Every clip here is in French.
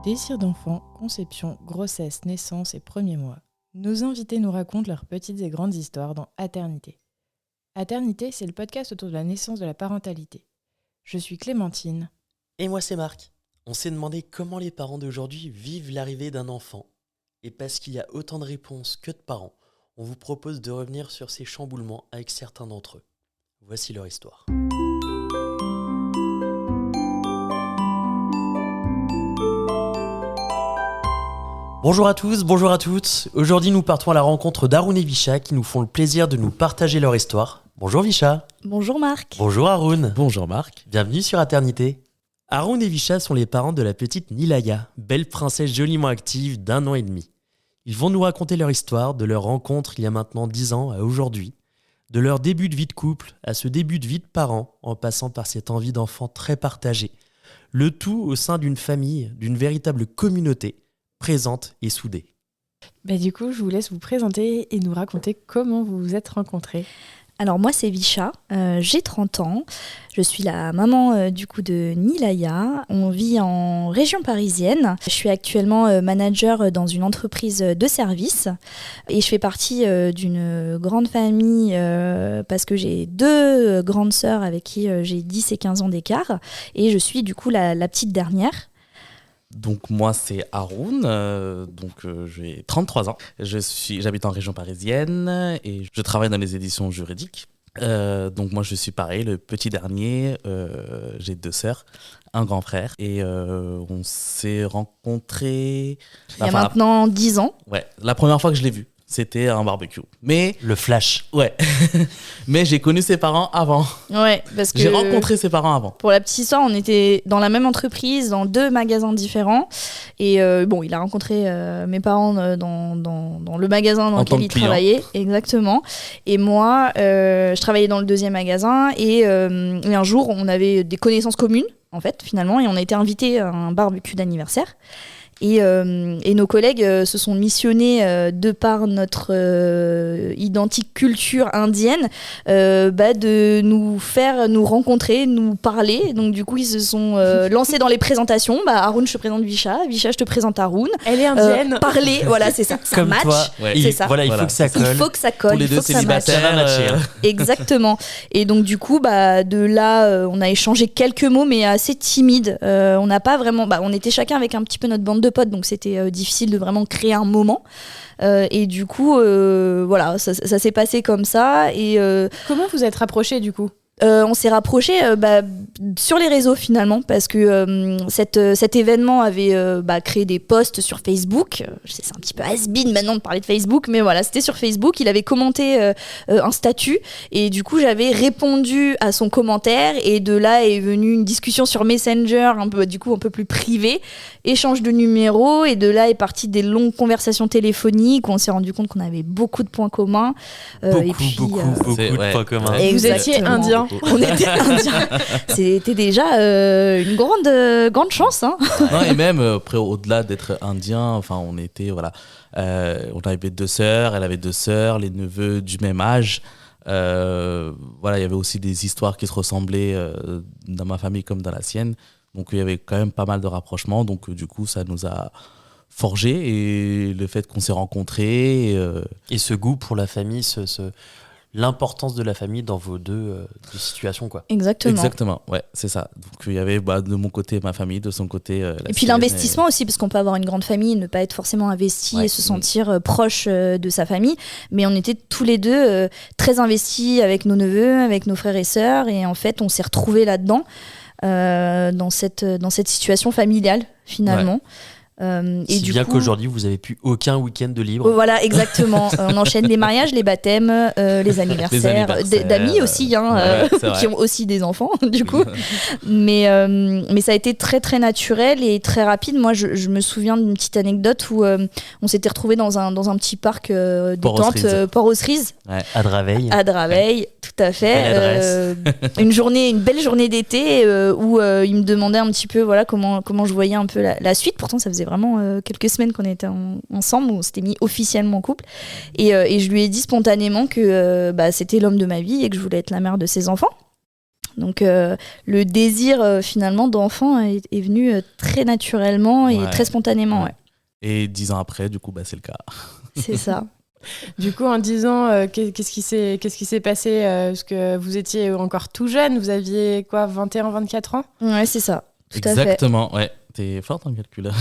Désir d'enfant, conception, grossesse, naissance et premiers mois. Nos invités nous racontent leurs petites et grandes histoires dans Aternité. Aternité, c'est le podcast autour de la naissance de la parentalité. Je suis Clémentine. Et moi c'est Marc. On s'est demandé comment les parents d'aujourd'hui vivent l'arrivée d'un enfant. Et parce qu'il y a autant de réponses que de parents, on vous propose de revenir sur ces chamboulements avec certains d'entre eux. Voici leur histoire. Bonjour à tous, bonjour à toutes. Aujourd'hui, nous partons à la rencontre d'Haroun et Visha qui nous font le plaisir de nous partager leur histoire. Bonjour Visha. Bonjour Marc. Bonjour Haroun. Bonjour Marc. Bienvenue sur Aternité. Haroun et Visha sont les parents de la petite Nilaya, belle princesse joliment active d'1 an et demi. Ils vont nous raconter leur histoire, de leur rencontre il y a maintenant 10 ans à aujourd'hui, de leur début de vie de couple à ce début de vie de parents, en passant par cette envie d'enfant très partagée. Le tout au sein d'une famille, d'une véritable communauté, présente et soudée. Du coup, je vous laisse vous présenter et nous raconter comment vous vous êtes rencontrés. Alors moi c'est Visha, j'ai 30 ans, je suis la maman du coup de Nilaya, on vit en région parisienne, je suis actuellement manager dans une entreprise de service et je fais partie d'une grande famille parce que j'ai 2 grandes sœurs avec qui j'ai 10 et 15 ans d'écart et je suis du coup la petite dernière. Donc moi c'est Haroun, j'ai 33 ans, j'habite en région parisienne et je travaille dans les éditions juridiques. Donc moi je suis pareil, le petit dernier, j'ai 2 sœurs, un grand frère et on s'est rencontrés... Il y a maintenant 10 ans. Ouais, la première fois que je l'ai vu. C'était un barbecue. Mais le flash. Ouais. Mais j'ai connu ses parents avant. Ouais, parce que j'ai rencontré ses parents avant. Pour la petite histoire, on était dans la même entreprise, dans 2 magasins différents. Et il a rencontré mes parents dans le magasin dans lequel il travaillait. Exactement. Et moi, je travaillais dans le 2e magasin. Et un jour, on avait des connaissances communes, en fait, finalement. Et on a été invités à un barbecue d'anniversaire. Et nos collègues se sont missionnés de par notre identique culture indienne de nous faire nous rencontrer, nous parler. Donc du coup ils se sont lancés dans les présentations. Haroun, je te présente Visha, Visha, je te présente Haroun. Elle est indienne. Parler, voilà, c'est ça. Ça comme match. Toi, ouais. C'est ça. Voilà, il faut que ça colle. Il faut que ça colle. Pour les il faut deux que ça matche. célibataires. Exactement. Et donc du coup, de là, on a échangé quelques mots, mais assez timides. On n'a pas vraiment. On était chacun avec un petit peu notre bande de potes, donc c'était difficile de vraiment créer un moment. Et du coup, ça s'est passé comme ça. Et comment vous êtes rapprochés du coup ? On s'est rapprochés sur les réseaux finalement parce que cet événement avait créé des posts sur Facebook. Je sais, c'est un petit peu has-been maintenant de parler de Facebook, mais voilà, c'était sur Facebook. Il avait commenté un statut et du coup j'avais répondu à son commentaire et de là est venue une discussion sur Messenger un peu plus privée, échange de numéros et de là est partie des longues conversations téléphoniques où on s'est rendu compte qu'on avait beaucoup de points communs. Beaucoup de points communs. Vous étiez indien. On était indiens. C'était déjà une grande chance. Hein. Non, et même après, au-delà d'être indien, on était on avait 2 sœurs, elle avait 2 sœurs, les neveux du même âge. Il y avait aussi des histoires qui se ressemblaient dans ma famille comme dans la sienne. Donc il y avait quand même pas mal de rapprochements. Donc du coup, ça nous a forgé et le fait qu'on s'est rencontrés. Et ce goût pour la famille, l'importance de la famille dans vos 2 situations, quoi. Exactement, ouais, c'est ça. Donc il y avait de mon côté ma famille, de son côté la et puis sienne, l'investissement aussi, parce qu'on peut avoir une grande famille et ne pas être forcément investi et se sentir proche de sa famille, mais on était tous les 2 très investis avec nos neveux, avec nos frères et sœurs, et en fait on s'est retrouvés là-dedans, dans cette situation familiale finalement. Ouais. Si bien qu'aujourd'hui vous avez plus aucun week-end de libre. Voilà, exactement. On enchaîne les mariages, les baptêmes, les anniversaires d'amis aussi, qui ont aussi des enfants du coup. mais ça a été très très naturel et très rapide. Moi je me souviens d'une petite anecdote où on s'était retrouvés dans un petit parc détente, Port-aux-Cerises. Ouais, à Draveil, tout à fait. Une belle journée d'été où il me demandait un petit peu comment je voyais un peu la suite. Pourtant ça faisait vraiment quelques semaines qu'on était ensemble, où on s'était mis officiellement en couple. Et je lui ai dit spontanément que c'était l'homme de ma vie et que je voulais être la mère de ses enfants. Donc le désir finalement d'enfant est venu très naturellement et très spontanément. Ouais. Et 10 ans après, du coup, c'est le cas. C'est ça. Du coup, en 10 ans, qu'est-ce qui s'est passé parce que vous étiez encore tout jeune, vous aviez quoi, 21, 24 ans? Ouais, c'est ça. Tout à fait. Exactement, ouais. T'es forte en calcul.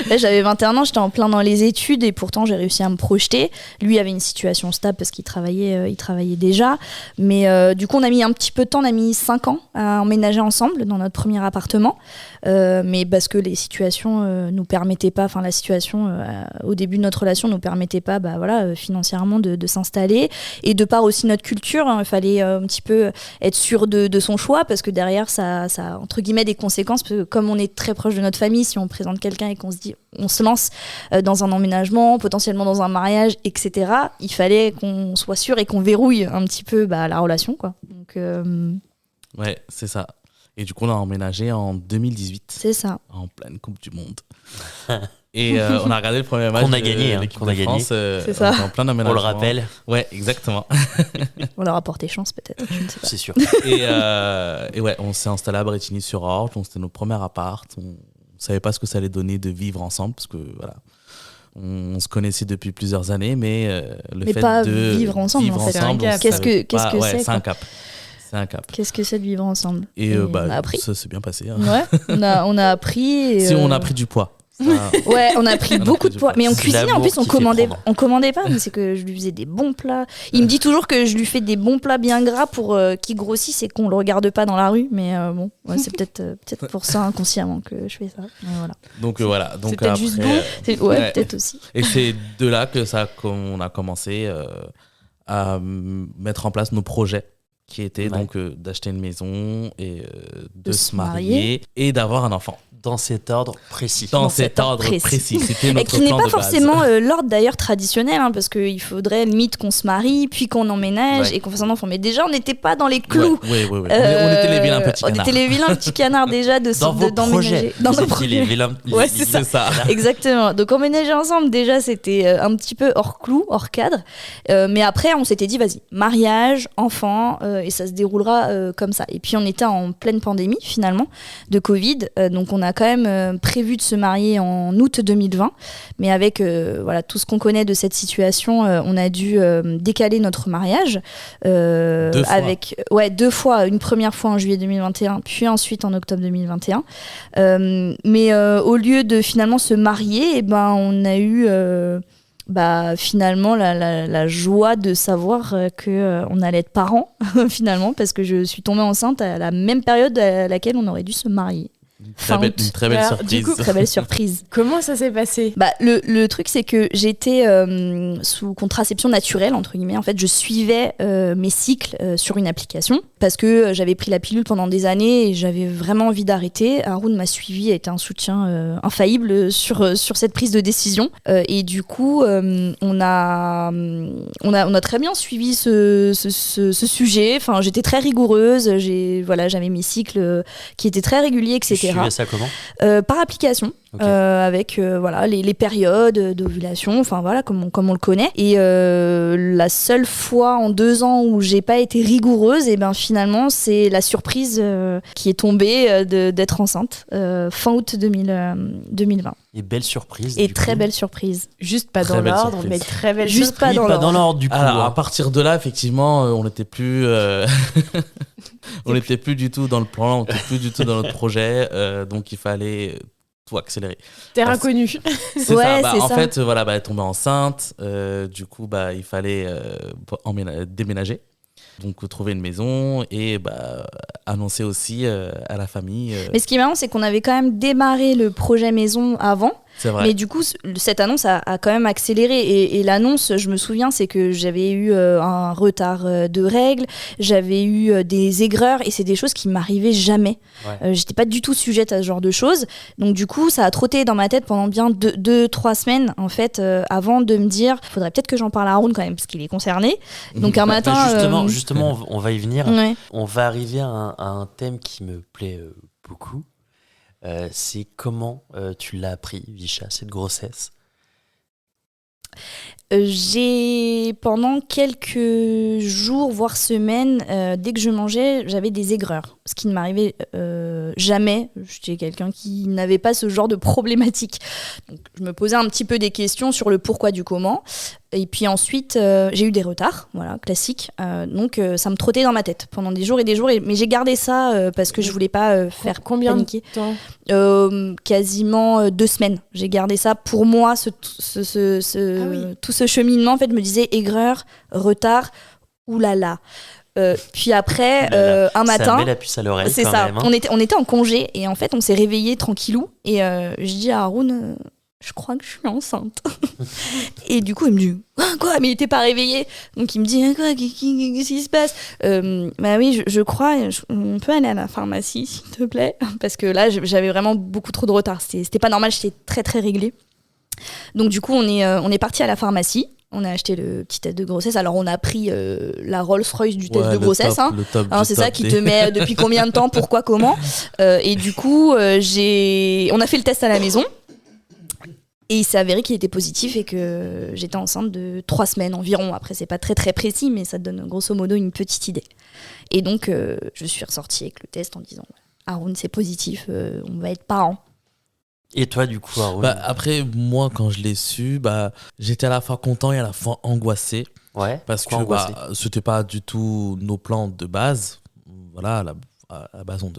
Là, j'avais 21 ans, j'étais en plein dans les études et pourtant j'ai réussi à me projeter. Lui avait une situation stable parce qu'il travaillait déjà. Mais du coup, on a mis un petit peu de temps, on a mis 5 ans à emménager ensemble dans notre premier appartement. Mais parce que les situations nous permettaient pas, enfin la situation au début de notre relation nous permettait pas financièrement de s'installer. Et de par aussi notre culture, il fallait un petit peu être sûr de son choix parce que derrière ça a entre guillemets des conséquences parce que comme on est très proche de notre famille, si on présente quelqu'un et qu'on se dit on se lance dans un emménagement, potentiellement dans un mariage, etc., il fallait qu'on soit sûr et qu'on verrouille un petit peu la relation, quoi. Donc, ouais, c'est ça. Et du coup, on a emménagé en 2018. C'est ça. En pleine Coupe du Monde. Et on a regardé le premier match. Qu'on a gagné, l'équipe qu'on de a gagné. France, C'est ça. en plein emménagement. On le rappelle. Ouais, exactement. On leur a porté chance, peut-être. Je ne sais pas. C'est sûr. Et ouais, on s'est installé à Brétigny-sur-Orge. C'était notre premier appart. On savait pas ce que ça allait donner de vivre ensemble parce que voilà. On se connaissait depuis plusieurs années, mais fait pas de vivre ensemble, en fait. C'est un gap. Qu'est-ce que c'est, c'est un quoi. cap. C'est un cap. Qu'est-ce que c'est de vivre ensemble? Et on a appris. ça s'est bien passé. Hein. Ouais, on a appris. Et, Si on a pris du poids. Ouais, on a pris beaucoup de poids. Mais on C'est cuisinait, en l'amour plus, on qui fait prendre. commandait pas, mais c'est que je lui faisais des bons plats. Il me dit toujours que je lui fais des bons plats bien gras pour qu'il grossisse et qu'on le regarde pas dans la rue. Mais bon, ouais, c'est peut-être pour ça inconsciemment que je fais ça. Mais voilà. Donc voilà. Donc C'est peut-être après, juste bon. Ouais, peut-être aussi. Et c'est de là que qu'on a commencé à mettre en place nos projets, qui étaient donc d'acheter une maison et de se marier et d'avoir un enfant. Dans cet ordre précis. Dans cet ordre précis. C'était notre Et qui n'est plan pas de forcément l'ordre d'ailleurs traditionnel, hein, parce qu'il faudrait limite qu'on se marie, puis qu'on emménage et qu'on fasse un enfant. Mais déjà, on n'était pas dans les clous. Ouais. On était les vilains petits canards. On était les vilains petits canards déjà d'emménager. Dans nos projets. Ouais, c'est ça. Exactement. Donc emménager ensemble, déjà, c'était un petit peu hors clou, hors cadre. Mais après, on s'était dit, vas-y, mariage, enfant, et ça se déroulera comme ça. Et puis, on était en pleine pandémie, finalement, de Covid. Donc, on a quand même prévu de se marier en août 2020, mais avec tout ce qu'on connaît de cette situation, on a dû décaler notre mariage 2 fois. avec 2 fois, une première fois en juillet 2021, puis ensuite en octobre 2021. Mais au lieu de finalement se marier, on a eu finalement la joie de savoir qu'on allait être parents finalement, parce que je suis tombée enceinte à la même période à laquelle on aurait dû se marier. Une très belle Alors, surprise. du coup, Très belle surprise. Comment ça s'est passé? Le truc, c'est que j'étais sous contraception naturelle, entre guillemets. En fait, je suivais mes cycles sur une application parce que j'avais pris la pilule pendant des années et j'avais vraiment envie d'arrêter. Haroun m'a suivi, a été un soutien infaillible sur cette prise de décision. Et du coup, on a très bien suivi ce sujet. Enfin, j'étais très rigoureuse. J'avais mes cycles qui étaient très réguliers, etc. Tu suivais ça comment? Par application. Okay. Avec les périodes d'ovulation, enfin voilà, comme on le connaît. Et la seule fois en 2 ans où j'ai pas été rigoureuse, et finalement c'est la surprise qui est tombée d'être enceinte fin août 2020. Et belle surprise. Et très belle surprise. Juste pas Très dans belle l'ordre, surprise. mais très belle Juste surprise. pas dans l'ordre du coup. Alors, à partir de là, effectivement, on n'était plus, on n'était plus du tout dans le plan, on n'était plus du tout dans notre projet, donc il fallait tout accélérer. Terre inconnue. C'est ça. C'est En ça. fait, voilà, elle est tombée enceinte, du coup, il fallait déménager. Donc trouver une maison et annoncer aussi à la famille. Mais ce qui est marrant, c'est qu'on avait quand même démarré le projet maison avant. C'est vrai. Mais du coup, cette annonce a quand même accéléré. Et l'annonce, je me souviens, c'est que j'avais eu un retard de règles, j'avais eu des aigreurs, et c'est des choses qui m'arrivaient jamais. Ouais. J'étais pas du tout sujette à ce genre de choses. Donc du coup, ça a trotté dans ma tête pendant bien 2-3 semaines, en fait, avant de me dire, faudrait peut-être que j'en parle à Haroun quand même, parce qu'il est concerné. Donc un matin... Justement, on va y venir. Ouais. On va arriver à un thème qui me plaît beaucoup. C'est comment tu l'as appris, Visha, cette grossesse? J'ai, pendant quelques jours, voire semaines, dès que je mangeais, j'avais des aigreurs. Ce qui ne m'arrivait jamais. J'étais quelqu'un qui n'avait pas ce genre de problématique. Donc, je me posais un petit peu des questions sur le pourquoi du comment. Et puis ensuite, j'ai eu des retards, voilà, classique. Donc, ça me trottait dans ma tête pendant des jours et des jours. Mais j'ai gardé ça parce que je voulais pas faire combien paniquer. De temps Quasiment 2 semaines. J'ai gardé ça pour moi, tout ce cheminement. En fait, je me disais aigreur, retard, oulala. Puis après, un matin, ça met la puce à l'oreille. C'est quand ça. même, hein. On était en congé et en fait, on s'est réveillés tranquillou. Et je dis à Haroun, je crois que je suis enceinte. Et du coup, il me dit, quoi, mais il était pas réveillé. Donc il me dit, quoi, qu'est-ce qui se passe? Bah oui, je crois, on peut aller à la pharmacie, s'il te plaît, parce que là, j'avais vraiment beaucoup trop de retard. C'était pas normal, j'étais très très réglée. Donc du coup, on est parti à la pharmacie. On a acheté le petit test de grossesse. Alors, on a pris la Rolls-Royce du test de grossesse. C'est ça qui te met depuis combien de temps, pourquoi, comment. Et du coup, on a fait le test à la maison. Et il s'est avéré qu'il était positif et que j'étais enceinte de 3 semaines environ. Après, c'est pas très très précis, mais ça te donne grosso modo une petite idée. Et donc, je suis ressortie avec le test en disant Haroun, c'est positif, on va être parents. Et toi, du coup, Haroun? Après, moi, quand je l'ai su, j'étais à la fois content et à la fois angoissé. Ouais. Parce que c'était pas du tout nos plans de base. Voilà, à la base, on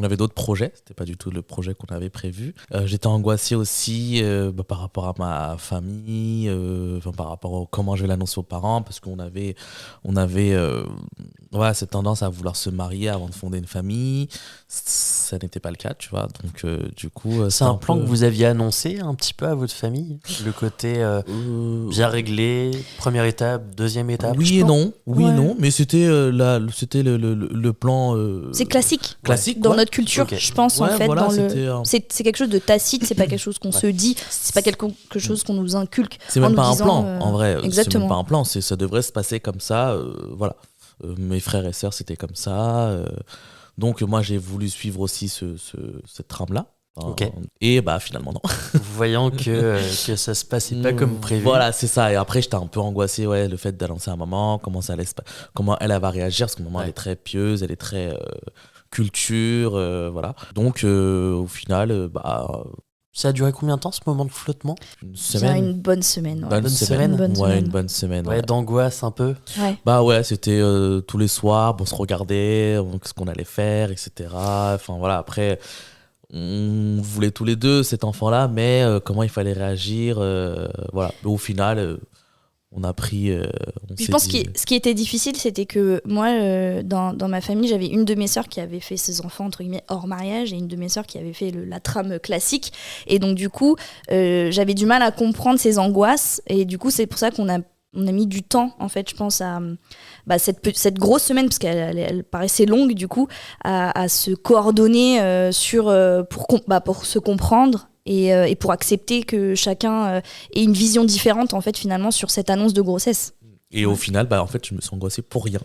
avait d'autres projets. C'était pas du tout le projet qu'on avait prévu. J'étais angoissé aussi par rapport à ma famille, par rapport à comment je vais l'annoncer aux parents, parce qu'on avait cette tendance à vouloir se marier avant de fonder une famille. Ça n'était pas le cas, tu vois. Donc, du coup, c'est un plan que vous aviez annoncé un petit peu à votre famille, le côté bien réglé, première étape, deuxième étape. Oui et non, mais c'était le plan. C'est classique. Classique dans notre culture, je pense en fait. Voilà, c'est quelque chose de tacite, c'est pas quelque chose qu'on se dit, c'est pas quelque chose qu'on nous inculque. C'est même pas un plan, en vrai. Exactement. C'est même pas un plan, ça devrait se passer comme ça. Voilà. Mes frères et sœurs, c'était comme ça. Donc moi, j'ai voulu suivre aussi cette trame-là. Okay. Et finalement, non. Voyant que ça se passait pas comme prévu. Voilà, c'est ça. Et après, j'étais un peu angoissé, le fait d'annoncer à maman, comment elle va réagir, parce que maman, elle est très pieuse, elle est très culture, voilà. Donc, au final, ça a duré combien de temps, ce moment de flottement? Une semaine. Une bonne semaine. Une bonne semaine. Ouais, d'angoisse un peu. Ouais. C'était tous les soirs, on se regardait, ce qu'on allait faire, etc. Enfin, voilà, après... On voulait tous les deux cet enfant-là, mais comment il fallait réagir, voilà. Mais au final, on a pris. Je pense que ce qui était difficile, c'était que moi, dans ma famille, j'avais une de mes sœurs qui avait fait ses enfants entre guillemets hors mariage et une de mes sœurs qui avait fait la trame classique. Et donc du coup, j'avais du mal à comprendre ses angoisses. Et du coup, c'est pour ça qu'on a mis du temps, en fait, je pense, à cette grosse semaine, parce qu'elle paraissait longue, du coup, à se coordonner pour se comprendre et pour accepter que chacun ait une vision différente, en fait, finalement, sur cette annonce de grossesse. Et au final, en fait, je me suis angoissé pour rien.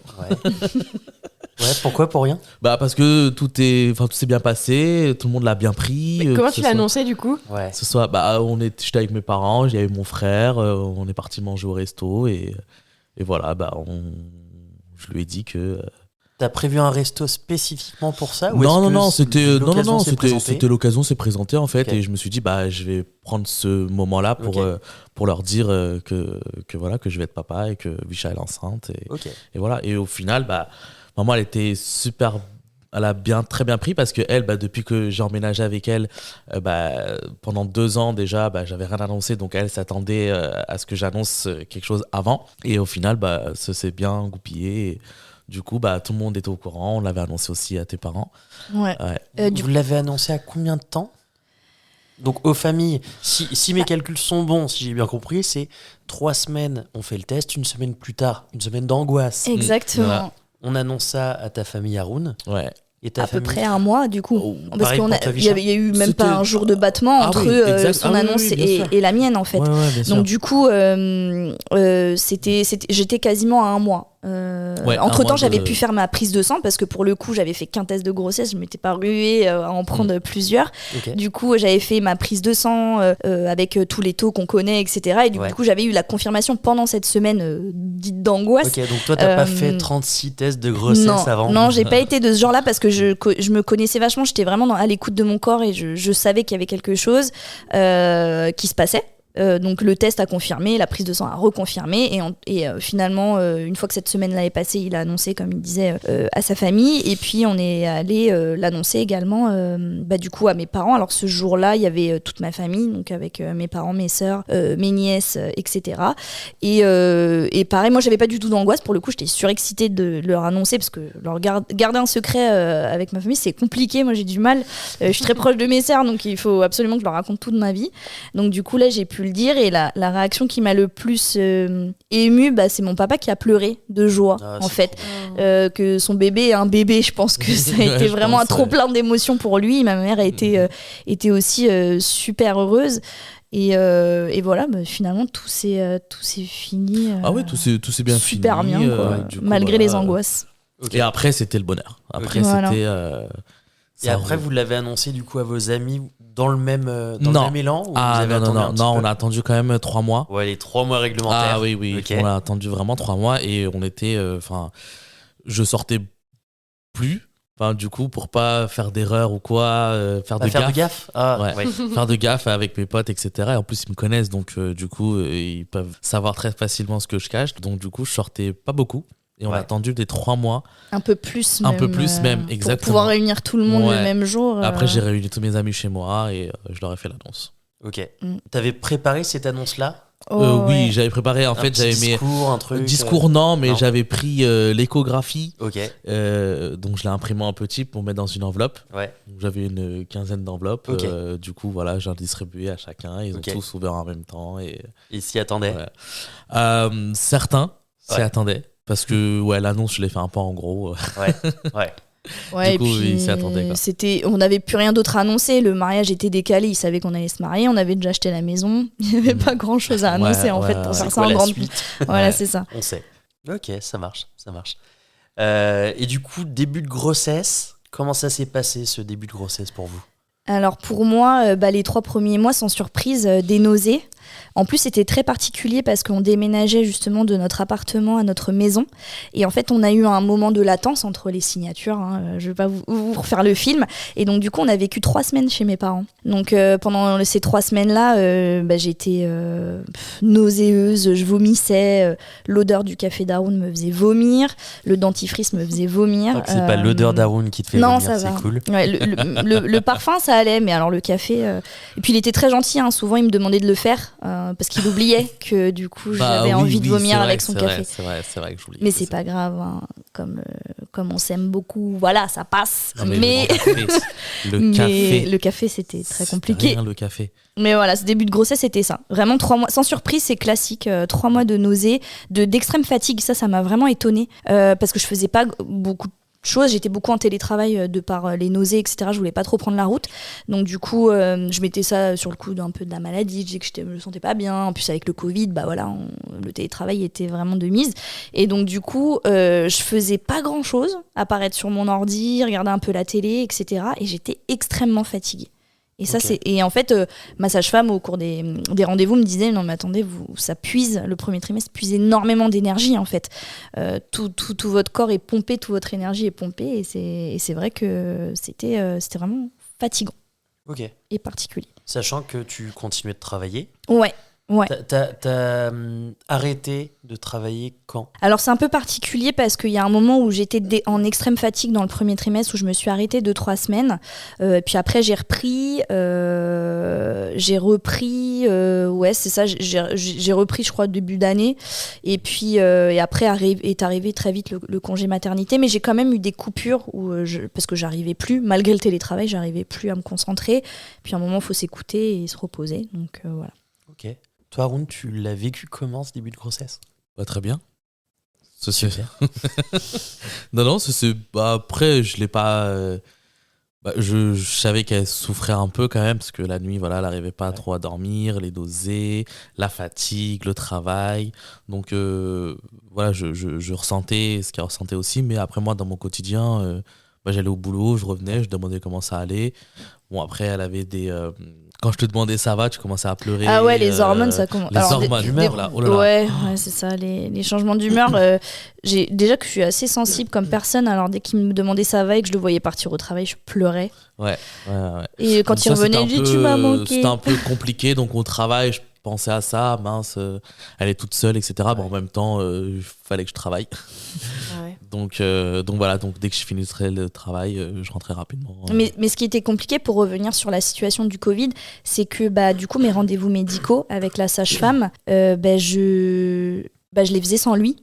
Ouais, pourquoi pour rien? Parce que tout s'est bien passé, tout le monde l'a bien pris. Mais comment tu l'as annoncé du coup? J'étais avec mes parents, j'avais mon frère, on est parti manger au resto et voilà, je lui ai dit que. T'as prévu un resto spécifiquement pour ça? Non, c'était l'occasion s'est présentée en fait, Okay. et je me suis dit je vais prendre ce moment-là pour leur dire que voilà, que je vais être papa et que Visha est enceinte et voilà. Et au final, maman, elle était elle a très bien pris parce que elle, depuis que j'ai emménagé avec elle, pendant 2 ans déjà, j'avais rien annoncé, donc elle s'attendait à ce que j'annonce quelque chose avant. Et au final, ça s'est bien goupillé. Et du coup, tout le monde était au courant. On l'avait annoncé aussi à tes parents. Ouais. Vous l'avez annoncé à combien de temps? Donc aux familles, si mes calculs sont bons, si j'ai bien compris, c'est 3 semaines, on fait le test, 1 semaine plus tard, 1 semaine d'angoisse. Exactement. Voilà. On annonce ça à ta famille Haroun. Ouais. Et ta famille... peu près 1 mois du coup. Parce qu'il y a eu même pas un jour de battement entre son annonce et la mienne en fait. Ouais, donc du coup, j'étais quasiment à 1 mois. Entre-temps, j'avais pu faire ma prise de sang parce que pour le coup, j'avais fait qu'un test de grossesse. Je m'étais pas ruée à en prendre plusieurs. Okay. Du coup, j'avais fait ma prise de sang avec tous les taux qu'on connaît, etc. Et du coup, j'avais eu la confirmation pendant cette semaine dite d'angoisse. Ok, donc toi, t'as pas fait 36 tests de grossesse avant? Non, j'ai pas été de ce genre-là parce que je me connaissais vachement. J'étais vraiment à l'écoute de mon corps et je savais qu'il y avait quelque chose qui se passait. Donc le test a confirmé, la prise de sang a reconfirmé et finalement une fois que cette semaine-là est passée, il a annoncé, comme il disait, à sa famille, et puis on est allé l'annoncer également du coup à mes parents. Alors ce jour-là, il y avait toute ma famille, donc avec mes parents, mes sœurs, mes nièces, etc. Et pareil, moi j'avais pas du tout d'angoisse, pour le coup j'étais surexcitée de leur annoncer parce que leur garder un secret avec ma famille c'est compliqué, moi j'ai du mal, je suis très proche de mes sœurs, donc il faut absolument que je leur raconte toute ma vie. Donc du coup là j'ai pu le dire, et la réaction qui m'a le plus émue, c'est mon papa qui a pleuré de joie en fait, que son bébé est un bébé. Je pense que ça a été vraiment un trop plein d'émotions pour lui. Ma mère a été aussi super heureuse. Et voilà, finalement tout s'est fini. Tout s'est bien fini. Super bien, quoi, malgré les angoisses. Okay. Et après c'était le bonheur. Après c'était. Et après vous l'avez annoncé du coup à vos amis dans le même élan, ou vous avez attendu un petit peu? On a attendu quand même 3 mois. Ouais, les 3 mois réglementaires. Ah oui, okay. On a attendu vraiment 3 mois et on était, je sortais plus. Du coup, pour pas faire d'erreur ou quoi, faire de gaffe. Faire de gaffe avec mes potes, etc. Et en plus, ils me connaissent, donc du coup, ils peuvent savoir très facilement ce que je cache. Donc du coup, je sortais pas beaucoup. Et on a attendu des 3 mois. Un peu plus même, exactement. Pour pouvoir réunir tout le monde le même jour. Après, j'ai réuni tous mes amis chez moi et je leur ai fait l'annonce. Ok. T'avais préparé cette annonce-là? Oui, j'avais préparé. En fait, j'avais un truc. Discours, non, mais j'avais pris l'échographie. Ok. Donc, je l'ai imprimé en petit pour mettre dans une enveloppe. Ouais. Donc, j'avais une quinzaine d'enveloppes. Okay. Du coup, voilà, j'en distribué à chacun. Ils ont tous ouvert en même temps. Et ils s'y attendaient? Certains s'y attendaient. Parce que l'annonce, je l'ai fait un peu en gros. Ouais, du coup, et puis, ils s'y attendaient. On n'avait plus rien d'autre à annoncer. Le mariage était décalé. Ils savaient qu'on allait se marier. On avait déjà acheté la maison. Il n'y avait pas grand-chose à annoncer pour faire ça en grande suite. Voilà, c'est ça. On sait. Ok, ça marche. Et du coup, début de grossesse, comment ça s'est passé ce début de grossesse pour vous? Alors pour moi, les 3 premiers mois, sans surprise, des nausées. En plus, c'était très particulier parce qu'on déménageait justement de notre appartement à notre maison. Et en fait, on a eu un moment de latence entre les signatures. Je ne vais pas vous refaire le film. Et donc, du coup, on a vécu 3 semaines chez mes parents. Donc, pendant ces 3 semaines-là, j'étais nauséeuse, je vomissais. L'odeur du café d'Haroun me faisait vomir. Le dentifrice me faisait vomir. Donc, c'est pas l'odeur d'Haroun qui te fait vomir, ça va. C'est cool. Ouais, le parfum, ça allait. Mais alors, le café... Et puis, il était très gentil. Souvent, il me demandait de le faire. Parce qu'il oubliait que du coup j'avais envie de vomir avec son café. C'est vrai que j'oublie. Mais c'est pas grave, comme on s'aime beaucoup, voilà, ça passe. Mais le café c'était très compliqué. Rien, le café. Mais voilà, ce début de grossesse c'était ça. Vraiment 3 mois, sans surprise, c'est classique. 3 mois de nausées, d'extrême fatigue, ça m'a vraiment étonnée parce que je faisais pas beaucoup de choses, j'étais beaucoup en télétravail de par les nausées, etc. Je voulais pas trop prendre la route, donc du coup je mettais ça sur le coup d'un peu de la maladie. Je disais que je me sentais pas bien, en plus avec le Covid, le télétravail était vraiment de mise, et donc du coup je faisais pas grand chose à part être sur mon ordi, regarder un peu la télé, etc. et j'étais extrêmement fatiguée. Et ça, et en fait, ma sage-femme, au cours des rendez-vous, me disait non, mais attendez, ça puise, le premier trimestre puise énormément d'énergie, en fait. Tout votre corps est pompé, toute votre énergie est pompée, et c'est vrai que c'était vraiment fatigant. Ok. Et particulier. Sachant que tu continuais de travailler. Ouais. T'as arrêté de travailler quand? Alors c'est un peu particulier parce qu'il y a un moment où j'étais en extrême fatigue dans le premier trimestre où je me suis arrêtée 2-3 semaines. Puis après j'ai repris, c'est ça, j'ai repris je crois début d'année. Et puis et après est arrivé très vite le congé maternité. Mais j'ai quand même eu des coupures parce que j'arrivais plus, malgré le télétravail, j'arrivais plus à me concentrer. Puis à un moment il faut s'écouter et se reposer. Donc voilà. Ok. Toi, Haroun, tu l'as vécu comment ce début de grossesse? Très bien. Non, après, je l'ai pas. Je savais qu'elle souffrait un peu quand même, parce que la nuit, voilà, elle n'arrivait pas trop à dormir, les nausées, la fatigue, le travail. Donc, voilà, je ressentais ce qu'elle ressentait aussi. Mais après, moi, dans mon quotidien, j'allais au boulot, je revenais, je demandais comment ça allait. Bon, après, elle avait des... Quand je te demandais ça va, tu commençais à pleurer. Ah ouais, les hormones, ça commence. Les hormones d'humeur, là. Oh là là. Ouais, c'est ça, les changements d'humeur. Déjà que je suis assez sensible comme personne, alors dès qu'il me demandait ça va et que je le voyais partir au travail, je pleurais. Ouais. Et quand donc il revenait, il dit tu m'as manqué. C'était un peu compliqué, donc au travail, je pensais à ça, mince, elle est toute seule, etc. Ouais. Bon, en même temps, il fallait que je travaille. Ouais. Donc voilà, donc dès que je finissais le travail, je rentrais rapidement. Mais ce qui était compliqué pour revenir sur la situation du Covid, c'est que du coup mes rendez-vous médicaux avec la sage-femme, je les faisais sans lui.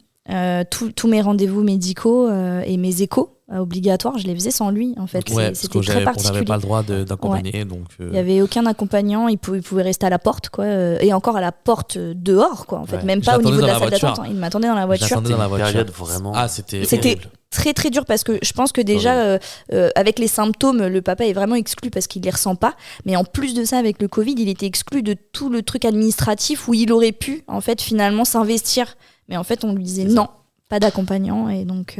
Tous mes rendez-vous médicaux et mes échos obligatoires, je les faisais sans lui en fait. Ouais, c'était très particulier. On n'avait pas le droit d'accompagner, ouais. Donc il n'y avait aucun accompagnant, il pouvait rester à la porte quoi, et encore à la porte dehors quoi en fait, ouais. Même pas au niveau de la salle d'attente. Il m'attendait dans la voiture. C'était une période vraiment. Ah, c'était très très dur parce que je pense que déjà avec les symptômes le papa est vraiment exclu parce qu'il les ressent pas, mais en plus de ça avec le Covid il était exclu de tout le truc administratif où il aurait pu en fait finalement s'investir, mais en fait on lui disait non, pas d'accompagnant, et donc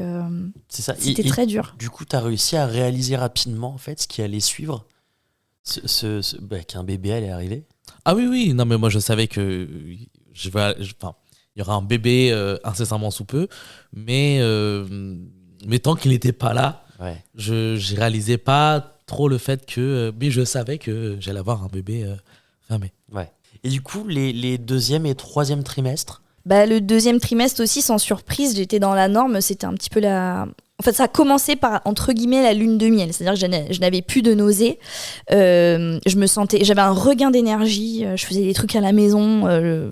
c'est ça. C'était très dur. Du coup tu as réussi à réaliser rapidement en fait ce qui allait suivre, qu'un bébé allait arriver. Ah oui, non mais moi je savais que il y aura un bébé incessamment sous peu, mais tant qu'il n'était pas là, ouais. Je réalisais pas trop le fait que... mais je savais que j'allais avoir un bébé fin mai. Ouais. Et du coup, les deuxième et troisième trimestres? Le deuxième trimestre aussi, sans surprise, j'étais dans la norme. C'était un petit peu En fait, ça a commencé par, entre guillemets, la lune de miel. C'est-à-dire que je n'avais plus de nausées. J'avais un regain d'énergie. Je faisais des trucs à la maison,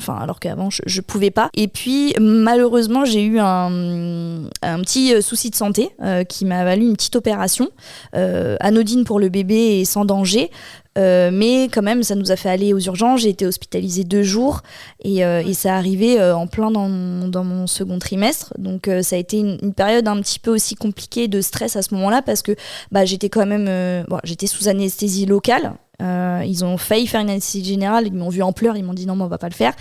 alors qu'avant, je pouvais pas. Et puis, malheureusement, j'ai eu un petit souci de santé qui m'a valu une petite opération, anodine pour le bébé et sans danger. Mais quand même, ça nous a fait aller aux urgences. J'ai été hospitalisée 2 jours et ça arrivait en plein dans mon second trimestre. Donc, ça a été une période un petit peu aussi compliquée de stress à ce moment-là parce que j'étais quand même j'étais sous anesthésie locale. Ils ont failli faire une anesthésie générale, ils m'ont vu en pleurs, ils m'ont dit non, mais on va pas le faire.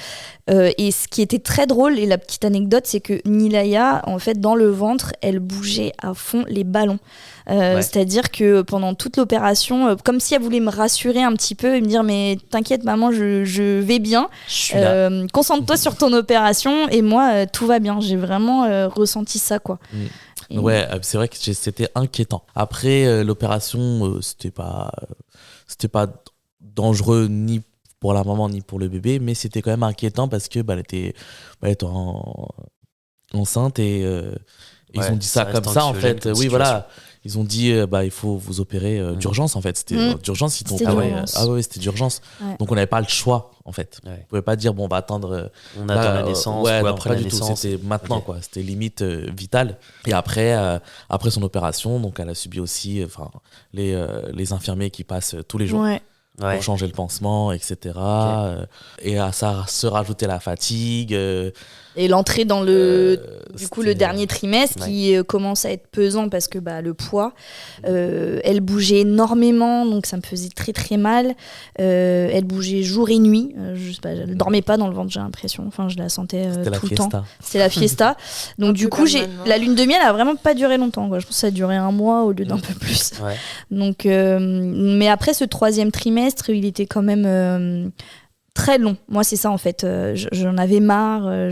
Et ce qui était très drôle, et la petite anecdote, c'est que Nilaya, en fait, dans le ventre, elle bougeait à fond les ballons. Ouais. C'est-à-dire que pendant toute l'opération, comme si elle voulait me rassurer un petit peu et me dire mais t'inquiète maman, je vais bien, concentre-toi sur ton opération et moi tout va bien. J'ai vraiment ressenti ça quoi. Ouais, c'est vrai que c'était inquiétant. Après l'opération, c'était pas dangereux ni pour la maman ni pour le bébé, mais c'était quand même inquiétant parce que elle était enceinte et ils ont dit ça comme ça en fait. Oui, voilà. Ils ont dit il faut vous opérer d'urgence en fait. C'était d'urgence. C'était d'urgence. Ouais. Donc on n'avait pas le choix en fait. Ouais. On pouvait pas dire on va attendre. On attend la naissance ou après la naissance. C'était maintenant quoi. C'était limite vital. Et après son opération, donc elle a subi aussi les infirmiers qui passent tous les jours. Ouais. Pour changer le pansement, etc. Okay. Et à ça se rajouter la fatigue. Et l'entrée dans le dernier trimestre qui commence à être pesant parce que le poids, elle bougeait énormément, donc ça me faisait très très mal. Elle bougeait jour et nuit. Elle ne dormait pas dans le ventre, j'ai l'impression. Enfin, je la sentais tout le temps. C'était la fiesta. Donc du coup, la lune de miel a vraiment pas duré longtemps, quoi. Je pense que ça a duré 1 mois au lieu d'un peu plus. Ouais. Donc, mais après ce 3e trimestre, il était quand même très long. Moi, c'est ça en fait. J'en avais marre.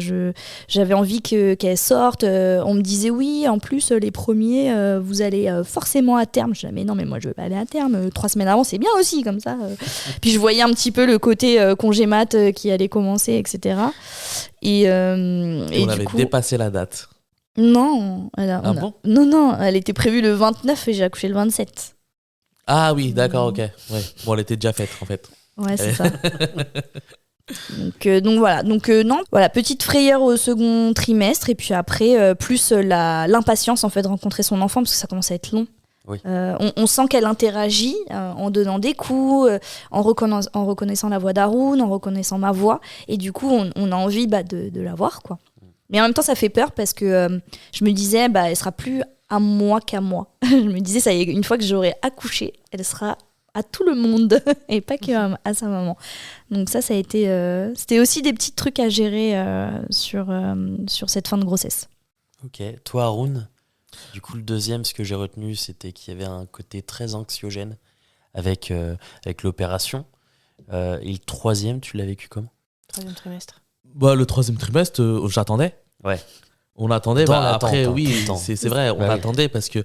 J'avais envie qu'elle sorte. On me disait oui, en plus, les premiers, vous allez forcément à terme. Je disais mais non, mais moi, je veux pas aller à terme. 3 semaines avant, c'est bien aussi, comme ça. Puis je voyais un petit peu le côté congé mat qui allait commencer, etc. Et on avait dépassé la date. Non. Bon non, elle était prévue le 29 et j'ai accouché le 27. Ah oui, d'accord, ok. Ouais. Bon, elle était déjà faite, en fait. Ouais, c'est ça. Donc voilà. Voilà, petite frayeur au second trimestre et puis après, plus l'impatience en fait de rencontrer son enfant parce que ça commence à être long. Oui. On sent qu'elle interagit en donnant des coups, en reconnaissant la voix d'Haroun, en reconnaissant ma voix. Et du coup, on a envie de la voir, quoi. Mais en même temps, ça fait peur parce que je me disais, elle sera plus à moi qu'à moi. Je me disais, ça y est, une fois que j'aurai accouché, elle sera à tout le monde et pas que à sa maman. Donc ça a été... c'était aussi des petits trucs à gérer sur cette fin de grossesse. Ok. Toi, Haroun, du coup, le deuxième, ce que j'ai retenu, c'était qu'il y avait un côté très anxiogène avec l'opération. Et le troisième, tu l'as vécu comment ? Troisième trimestre. Bah, le troisième trimestre, j'attendais. Ouais. On attendait. Dans Après, l'attente, oui, hein, c'est vrai, on attendait parce que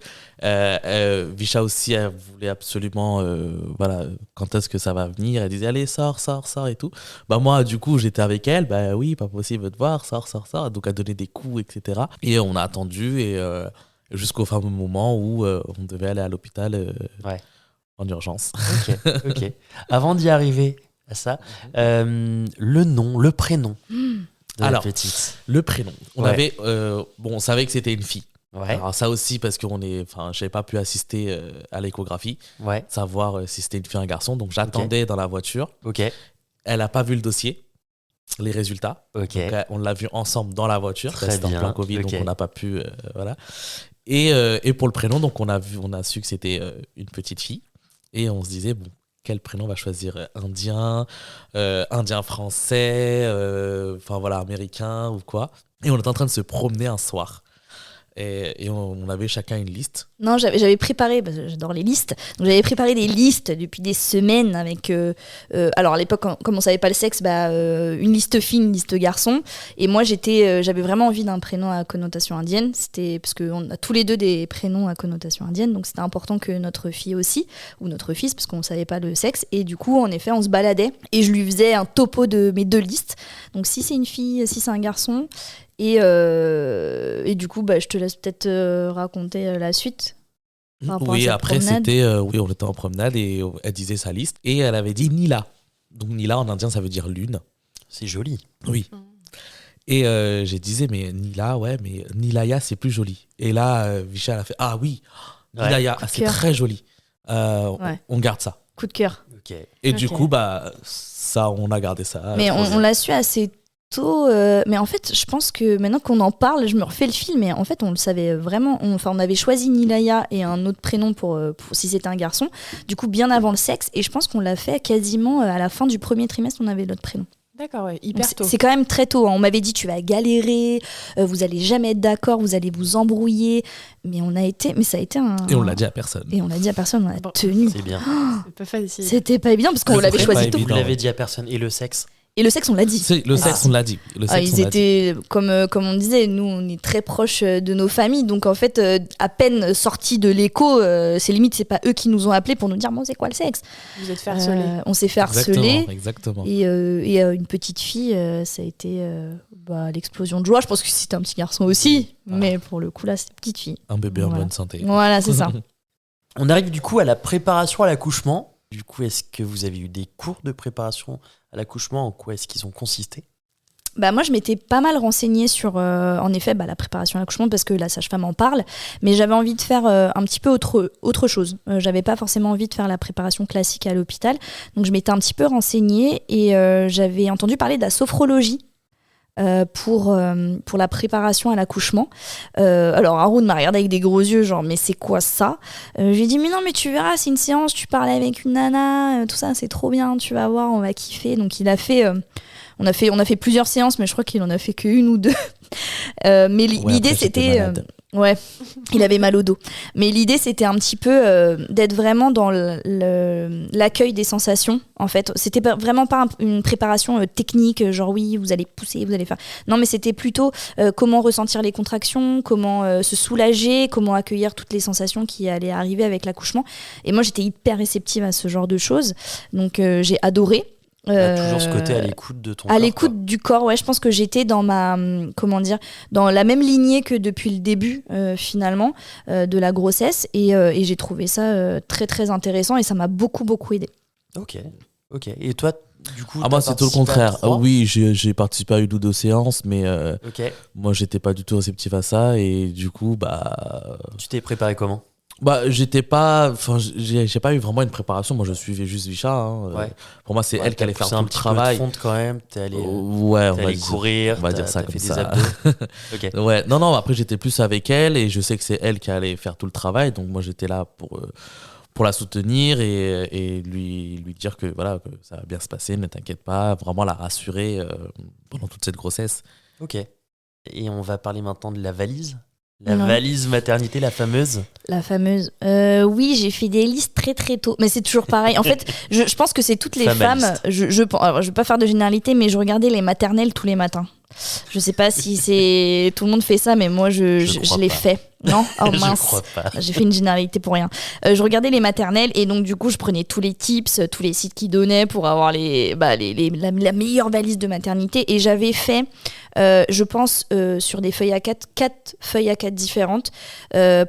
Visha aussi, elle voulait absolument, quand est-ce que ça va venir. Elle disait, allez, sors et tout. Bah, moi, du coup, j'étais avec elle. Bah oui, pas possible de te voir, sors. Donc, elle donnait des coups, etc. Et on a attendu jusqu'au fameux moment où on devait aller à l'hôpital en urgence. Ok. Avant d'y arriver à ça, le prénom de la petite. Le prénom. On savait que c'était une fille. Ouais. Alors ça aussi parce que j'avais pas pu assister à l'échographie, savoir si c'était une fille ou un garçon. Donc j'attendais dans la voiture. Ok. Elle a pas vu le dossier, les résultats. Ok. Donc, on l'a vu ensemble dans la voiture. C'était en plein Covid, donc on n'a pas pu. Et pour le prénom, donc on a su que c'était une petite fille. Et on se disait quel prénom on va choisir, indien français, américain ou quoi. Et on était en train de se promener un soir. Et on avait chacun une liste. Non, j'avais préparé, parce que j'adore les listes, donc j'avais préparé des listes depuis des semaines avec... alors à l'époque, comme on savait pas le sexe, une liste fille, une liste garçon. Et moi, j'avais vraiment envie d'un prénom à connotation indienne. C'était parce qu'on a tous les deux des prénoms à connotation indienne, donc c'était important que notre fille aussi, ou notre fils, parce qu'on savait pas le sexe. Et du coup, en effet, on se baladait et je lui faisais un topo de mes deux listes. Donc si c'est une fille, si c'est un garçon... Et du coup, je te laisse peut-être raconter la suite. Oui, après, c'était... on était en promenade et elle disait sa liste. Et elle avait dit Nila. Donc Nila, en indien, ça veut dire lune. C'est joli. Oui. Et j'ai disais, mais Nila, mais Nilaya, c'est plus joli. Et là, Visha, elle a fait, ah oui, Nilaya, c'est très joli. On garde ça. Coup de cœur. Okay. Et du coup, ça, on a gardé ça. Mais on l'a su assez tôt, mais en fait je pense que maintenant qu'on en parle, je me refais le film, mais en fait on le savait vraiment, on avait choisi Nilaya et un autre prénom pour si c'était un garçon, du coup bien avant le sexe, et je pense qu'on l'a fait quasiment à la fin du premier trimestre, on avait notre prénom. D'accord, hyper tôt. C'est quand même très tôt, hein. On m'avait dit tu vas galérer, vous allez jamais être d'accord, vous allez vous embrouiller, mais ça a été un... Et on l'a dit à personne. On a tenu. C'est bien. C'est pas facile. C'était pas évident parce qu'on l'avait choisi tôt. Vous l'avez dit à personne. Et le sexe ? Et le sexe, on l'a dit. Le sexe, on l'a dit. Ils étaient, comme on disait, nous, on est très proches de nos familles. Donc, en fait, à peine sortis de l'écho, c'est limite, c'est pas eux qui nous ont appelés pour nous dire, bon, c'est quoi le sexe ? Vous êtes fait harceler. On s'est fait harceler. Exactement. Et une petite fille, ça a été l'explosion de joie. Je pense que c'était un petit garçon aussi. Voilà. Mais pour le coup, là, c'est une petite fille. Un bébé en bonne santé. Voilà, c'est ça. On arrive du coup à la préparation à l'accouchement. Du coup, est-ce que vous avez eu des cours de préparation à l'accouchement ? En quoi est-ce qu'ils ont consisté ? Moi, je m'étais pas mal renseignée sur, en effet, la préparation à l'accouchement parce que la sage-femme en parle, mais j'avais envie de faire un petit peu autre chose. J'avais pas forcément envie de faire la préparation classique à l'hôpital, donc je m'étais un petit peu renseignée et j'avais entendu parler de la sophrologie. Pour la préparation à l'accouchement. Alors Haroun m'a regardé avec des gros yeux, genre mais c'est quoi ça ? Je lui ai dit mais non, mais tu verras, c'est une séance, tu parles avec une nana, tout ça c'est trop bien, tu vas voir, on va kiffer. Donc il a fait, on a fait plusieurs séances, mais je crois qu'il en a fait qu'une ou deux. Mais l'idée c'était... il avait mal au dos. Mais l'idée, c'était un petit peu d'être vraiment dans l'accueil des sensations, en fait. C'était vraiment pas une préparation technique, genre oui, vous allez pousser, vous allez faire... Non, mais c'était plutôt comment ressentir les contractions, comment se soulager, comment accueillir toutes les sensations qui allaient arriver avec l'accouchement. Et moi, j'étais hyper réceptive à ce genre de choses. Donc, j'ai adoré. Toujours ce côté à l'écoute de ton corps. À l'écoute du corps, je pense que j'étais dans dans la même lignée que depuis le début, finalement, de la grossesse. Et j'ai trouvé ça très, très intéressant et ça m'a beaucoup, beaucoup aidé. Ok. Et toi, du coup, moi, c'est tout le contraire. Oui, j'ai participé à une ou deux séances, mais moi, j'étais pas du tout réceptif à ça. Et du coup, Tu t'es préparé comment ? j'ai pas eu vraiment une préparation. Moi, je suivais juste Visha. Hein. Ouais. Pour moi, c'est elle qui allait faire tout le travail. Un petit peu de fonte quand même. T'es allé courir. On va dire ça comme fait ça. Des abdos. Okay. Ouais. Non. Après, j'étais plus avec elle et je sais que c'est elle qui allait faire tout le travail. Donc moi, j'étais là pour la soutenir et lui dire que voilà, que ça va bien se passer. Ne t'inquiète pas. Vraiment la rassurer pendant toute cette grossesse. Ok. Et on va parler maintenant de la valise. La valise maternité, la fameuse. La fameuse. Oui, j'ai fait des listes très très tôt. Mais c'est toujours pareil. En fait, je pense que c'est toutes les femmes. Alors, je vais pas faire de généralité, mais je regardais les maternelles tous les matins. Je sais pas si c'est tout le monde fait ça, mais moi je l'ai fait. Non, oh mince, je crois pas. J'ai fait une généralité pour rien. Je regardais les maternelles et donc du coup je prenais tous les tips, tous les sites qui donnaient pour avoir la meilleure valise de maternité et j'avais fait, je pense sur des feuilles A4, 4 feuilles A4 différentes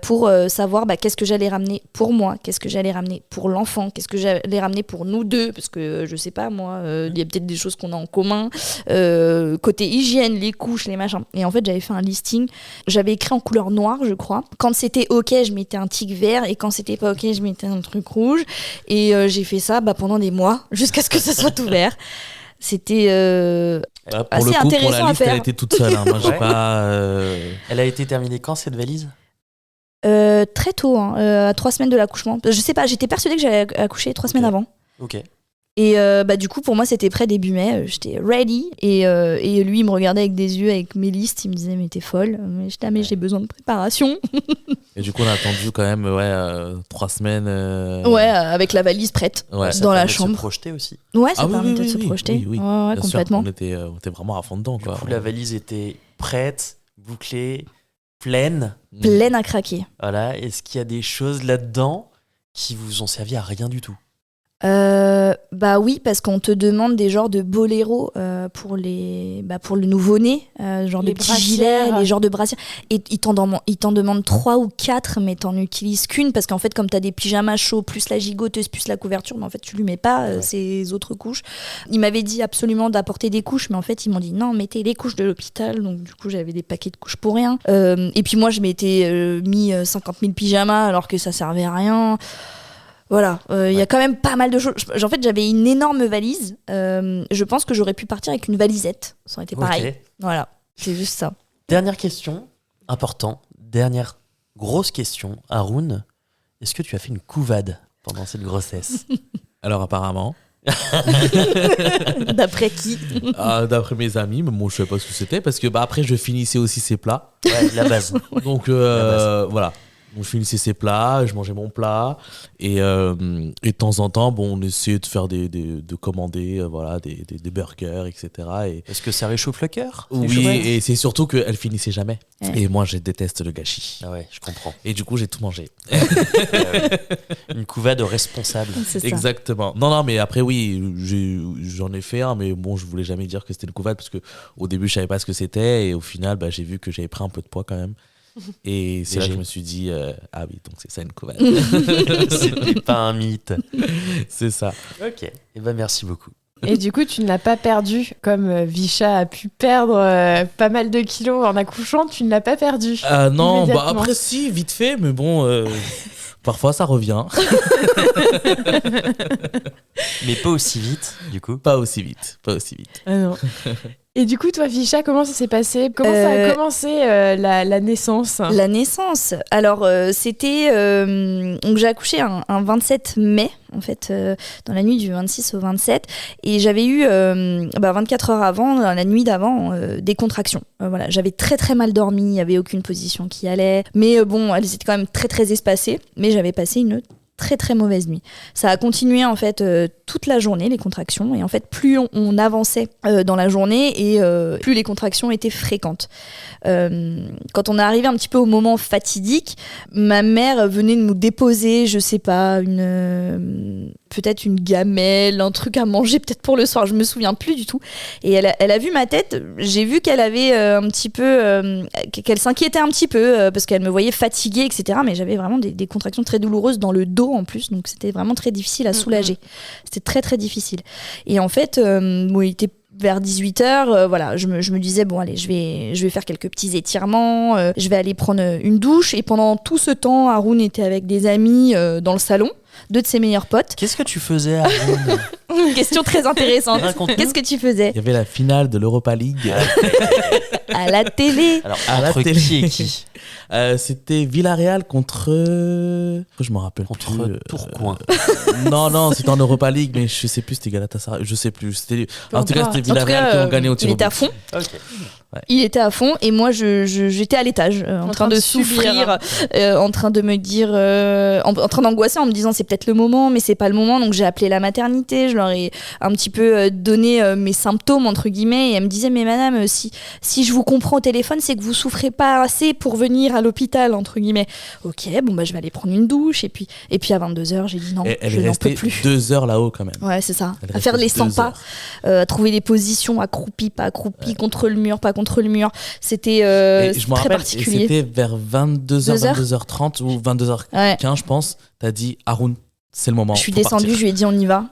pour savoir qu'est-ce que j'allais ramener pour moi, qu'est-ce que j'allais ramener pour l'enfant, qu'est-ce que j'allais ramener pour nous deux, parce que je sais pas moi, il y a peut-être des choses qu'on a en commun, côté hygiène, les couches, les machins. Et en fait j'avais fait un listing, j'avais écit en couleur noire je crois. Quand c'était ok, je mettais un tic vert et quand c'était pas ok, je mettais un truc rouge. Et j'ai fait ça pendant des mois jusqu'à ce que ça soit ouvert. C'était assez intéressant pour la liste, elle était toute seule. Hein. Moi, j'ai pas. Elle a été terminée quand cette valise ? Très tôt, à 3 semaines de l'accouchement. Je sais pas, j'étais persuadée que j'allais accoucher 3 semaines avant. Ok. Et du coup, pour moi, c'était prêt début mai. J'étais ready. Et lui, il me regardait avec des yeux, avec mes listes. Il me disait, mais t'es folle. Mais j'étais, mais j'ai besoin de préparation. Et du coup, on a attendu quand même 3 semaines. Ouais, avec la valise prête dans la chambre. De se projeter aussi. Ouais, ça permettait de se projeter. Oui, ouais, complètement. Sûr, on était vraiment à fond dedans. Du coup, la valise était prête, bouclée, pleine. Pleine à craquer. Voilà. Est-ce qu'il y a des choses là-dedans qui vous ont servi à rien du tout ? Oui, parce qu'on te demande des genres de boléros pour le nouveau-né, genre les de petits gilets, les genres de brassières. Et ils t'en demandent 3 ou 4, mais t'en utilises qu'une parce qu'en fait, comme t'as des pyjamas chauds, plus la gigoteuse, plus la couverture, mais en fait, tu lui mets pas ces autres couches. Ils m'avaient dit absolument d'apporter des couches, mais en fait, ils m'ont dit non, mettez les couches de l'hôpital. Donc, du coup, j'avais des paquets de couches pour rien. Et puis, moi, je m'étais mis 50 000 pyjamas alors que ça servait à rien. Voilà, y a quand même pas mal de choses. En fait, j'avais une énorme valise. Je pense que j'aurais pu partir avec une valisette. Ça aurait été pareil. Okay. Voilà, c'est juste ça. Dernière question, important. Dernière grosse question. Haroun, est-ce que tu as fait une couvade pendant cette grossesse ? Alors, apparemment. D'après qui ? D'après mes amis, mais bon, je sais pas ce que c'était. Parce que après, je finissais aussi ces plats. Ouais, la base. Donc, voilà. Donc, je finissais ses plats, je mangeais mon plat et de temps en temps, on essayait de faire de commander des burgers, etc. Est-ce que ça réchauffe le cœur ? Oui, et c'est surtout qu'elle finissait jamais. Ouais. Et moi, je déteste le gâchis. Ah ouais, je comprends. Et du coup, j'ai tout mangé. Une couvade responsable. C'est ça. Exactement. Non, mais après, oui, j'en ai fait un, mais bon, je voulais jamais dire que c'était une couvade parce qu'au début, je savais pas ce que c'était et au final, j'ai vu que j'avais pris un peu de poids quand même. Et c'est là que je me suis dit ah oui, donc c'est ça une couvade. C'était pas un mythe. C'est ça. Ok, et merci beaucoup. Et du coup, tu ne l'as pas perdu comme Visha a pu perdre pas mal de kilos en accouchant, tu ne l'as pas perdu. Non, après si, vite fait, mais bon, parfois ça revient. Mais pas aussi vite, du coup. Pas aussi vite. Ah non. Et du coup, toi, Visha, comment ça s'est passé ? Comment ça a commencé la naissance ? La naissance. Alors, c'était... donc, j'ai accouché un 27 mai, en fait, dans la nuit du 26 au 27. Et j'avais eu, 24 heures avant, dans la nuit d'avant, des contractions. Voilà, j'avais très, très mal dormi. Il n'y avait aucune position qui allait. Mais elles étaient quand même très, très espacées. Mais j'avais passé une très très mauvaise nuit. Ça a continué en fait toute la journée, les contractions, et en fait plus on avançait dans la journée et plus les contractions étaient fréquentes. Quand on est arrivé un petit peu au moment fatidique, ma mère venait de nous déposer, je sais pas, peut-être une gamelle, un truc à manger peut-être pour le soir, je me souviens plus du tout. Et elle a vu ma tête, j'ai vu qu'elle avait un petit peu, qu'elle s'inquiétait un petit peu parce qu'elle me voyait fatiguée, etc. Mais j'avais vraiment des contractions très douloureuses dans le dos en plus, donc c'était vraiment très difficile à soulager. C'était très très difficile. Et en fait, il était vers 18h, voilà, je me disais, bon, allez, je vais faire quelques petits étirements, je vais aller prendre une douche. Et pendant tout ce temps, Haroun était avec des amis dans le salon, 2 de ses meilleurs potes. Qu'est-ce que tu faisais, Haroun? Une question très intéressante. Qu'est-ce que tu faisais? Il y avait la finale de l'Europa League. À la télé. Alors, À la entre télé. qui et qui? C'était Villarreal contre... Je me rappelle Contre plus. Tourcoing. Non, c'était en Europa League, mais je sais plus, c'était Galatasaray. Je sais plus. En tout cas, c'était En tout Villarreal qui ont gagné au tir il au était à but. fond. Ok. Ouais. Il était à fond et moi j'étais à l'étage en train de souffrir, en train de me dire, en train d'angoisser en me disant c'est peut-être le moment mais c'est pas le moment, donc j'ai appelé la maternité, je leur ai un petit peu donné mes symptômes entre guillemets et elle me disait mais madame si je vous comprends au téléphone c'est que vous souffrez pas assez pour venir à l'hôpital entre guillemets. Ok, bon bah je vais aller prendre une douche et puis à 22h j'ai dit non, Elle je est n'en peux restée plus. 2 heures là-haut quand même. Ouais, c'est ça. Elle À faire restait les 100 2 pas, à trouver des positions accroupies, pas accroupies, contre le mur, pas contre le mur. C'était Et je me très rappelle, particulier. c'était vers 22h, 22h30 ou 22h15, Ouais. je pense. T'as dit, Haroun, c'est le moment. Je suis faut descendue, partir. je lui ai dit on y va.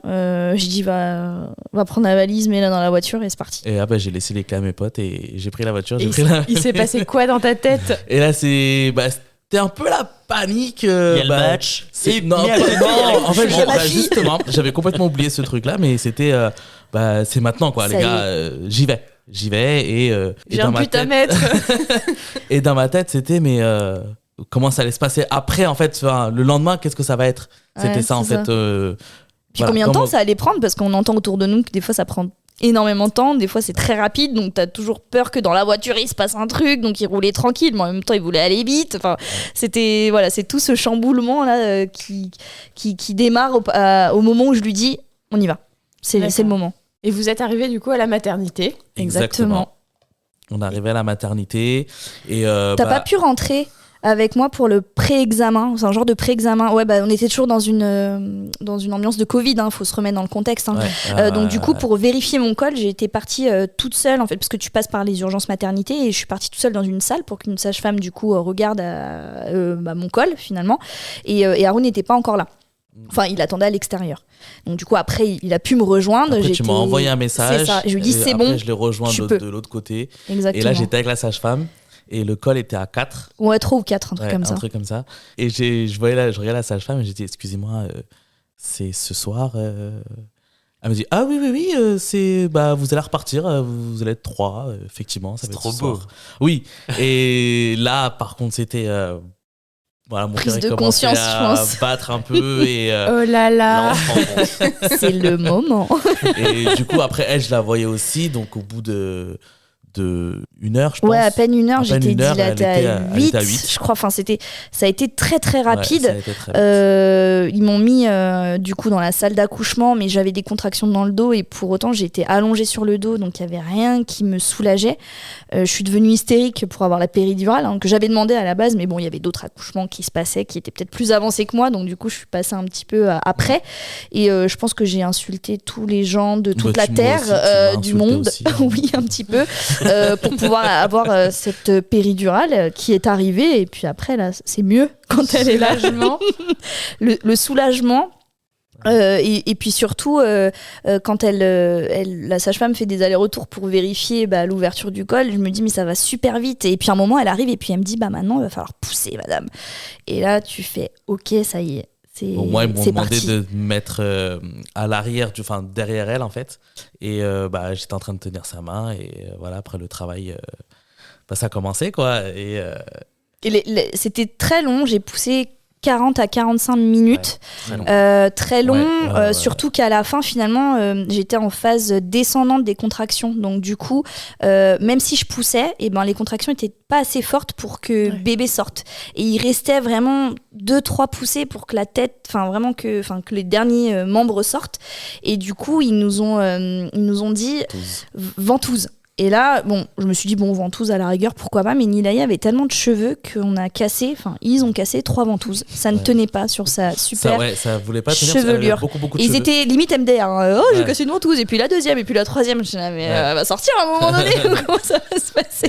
J'ai dit va prendre la valise, mets-la dans la voiture et c'est parti. Et après, j'ai laissé les clés à mes potes et j'ai pris la voiture. Il s'est passé quoi dans ta tête? Et là, c'était un peu la panique. Il y a le match. Et Non, mais à côté, il y a la en fait, couche de ma fille. justement, j'avais complètement oublié ce truc-là, mais c'était, c'est maintenant, quoi, Ça les y gars. J'y vais et J'ai dans un ma but à tête, mettre. et dans ma tête, c'était mais comment ça allait se passer après, en fait, enfin, le lendemain, qu'est-ce que ça va être? C'était Ouais, ça, en c'est fait. Puis combien de temps ça allait prendre? Parce qu'on entend autour de nous que des fois ça prend énormément de temps, des fois c'est très rapide, donc t'as toujours peur que dans la voiture il se passe un truc, donc il roulait tranquille, mais en même temps il voulait aller vite. Enfin, c'était voilà, c'est tout ce chamboulement là qui démarre au moment où je lui dis on y va. C'est le moment. Et vous êtes arrivé du coup à la maternité. Exactement. On arrivait à la maternité et T'as pas pu rentrer avec moi pour le pré-examen, c'est un genre de pré-examen. Ouais, bah on était toujours dans une ambiance de Covid, faut se remettre dans le contexte. Donc du coup, pour vérifier mon col, j'ai été partie toute seule en fait, parce que tu passes par les urgences maternité et je suis partie toute seule dans une salle pour qu'une sage-femme du coup regarde mon col finalement. Et Haroun n'était pas encore là. Enfin, il attendait à l'extérieur. Donc du coup, après, il a pu me rejoindre. Après, tu m'as envoyé un message. C'est ça. Je lui dis c'est bon. Je l'ai rejoint de l'autre côté. Exactement. Et là, j'étais avec la sage-femme. Et le col était à 4. Ouais, 3 ou 4, un truc comme ça. Un truc comme ça. Et je regardais la sage-femme et j'ai dit, excusez-moi, c'est ce soir. Elle me dit, ah oui, vous allez repartir, vous allez être 3, effectivement. Ça C'est va être trop ce beau. soir. Oui. Et là, par contre, c'était... mon prise cœur de commençait conscience, à je pense. battre un peu. Et, Oh là là. C'est le moment. et du coup, après, elle, je la voyais aussi. Donc, au bout de 1 heure, je pense. Ouais, à peine 1 heure, À peine j'étais une heure, dilatée elle était à à 8, 8. je crois. Enfin, ça a été très très rapide. Ouais, ça a été très vite. Ils m'ont mis du coup dans la salle d'accouchement, mais j'avais des contractions dans le dos et pour autant j'étais allongée sur le dos, donc il n'y avait rien qui me soulageait. Je suis devenue hystérique pour avoir la péridurale, que j'avais demandé à la base, mais bon, il y avait d'autres accouchements qui se passaient, qui étaient peut-être plus avancés que moi, donc du coup je suis passée un petit peu après. Et je pense que j'ai insulté tous les gens de toute la Moi terre, aussi, tu m'as du insulté monde, aussi. oui, un petit peu, pour pouvoir avoir cette péridurale qui est arrivée. Et puis après, là, c'est mieux quand elle est là. Le soulagement. Et puis surtout, quand la sage-femme fait des allers-retours pour vérifier l'ouverture du col, je me dis mais ça va super vite. Et puis à un moment, elle arrive et puis elle me dit maintenant, il va falloir pousser, madame. Et là, tu fais ok, ça y est. Moi, ils m'ont demandé parti. de me mettre à l'arrière, derrière elle en fait. Et j'étais en train de tenir sa main. Et voilà, après le travail, ça a commencé quoi. Et c'était très long, j'ai poussé 40 à 45 minutes, très long, surtout qu'à la fin finalement j'étais en phase descendante des contractions, donc du coup même si je poussais, les contractions étaient pas assez fortes pour que bébé sorte, et il restait vraiment 2-3 poussées pour que la tête, vraiment que les derniers membres sortent, et du coup ils nous ont dit ventouse. Et là, je me suis dit, ventouse à la rigueur, pourquoi pas, mais Nilaya avait tellement de cheveux ils ont cassé 3 ventouses. Ça ne tenait pas sur sa super ça voulait pas tenir, chevelure. beaucoup de Ils cheveux. étaient limite MDR. J'ai cassé une ventouse, et puis la deuxième, et puis la troisième. Je me suis dit, mais elle va sortir à un moment donné, comment ça va se passer?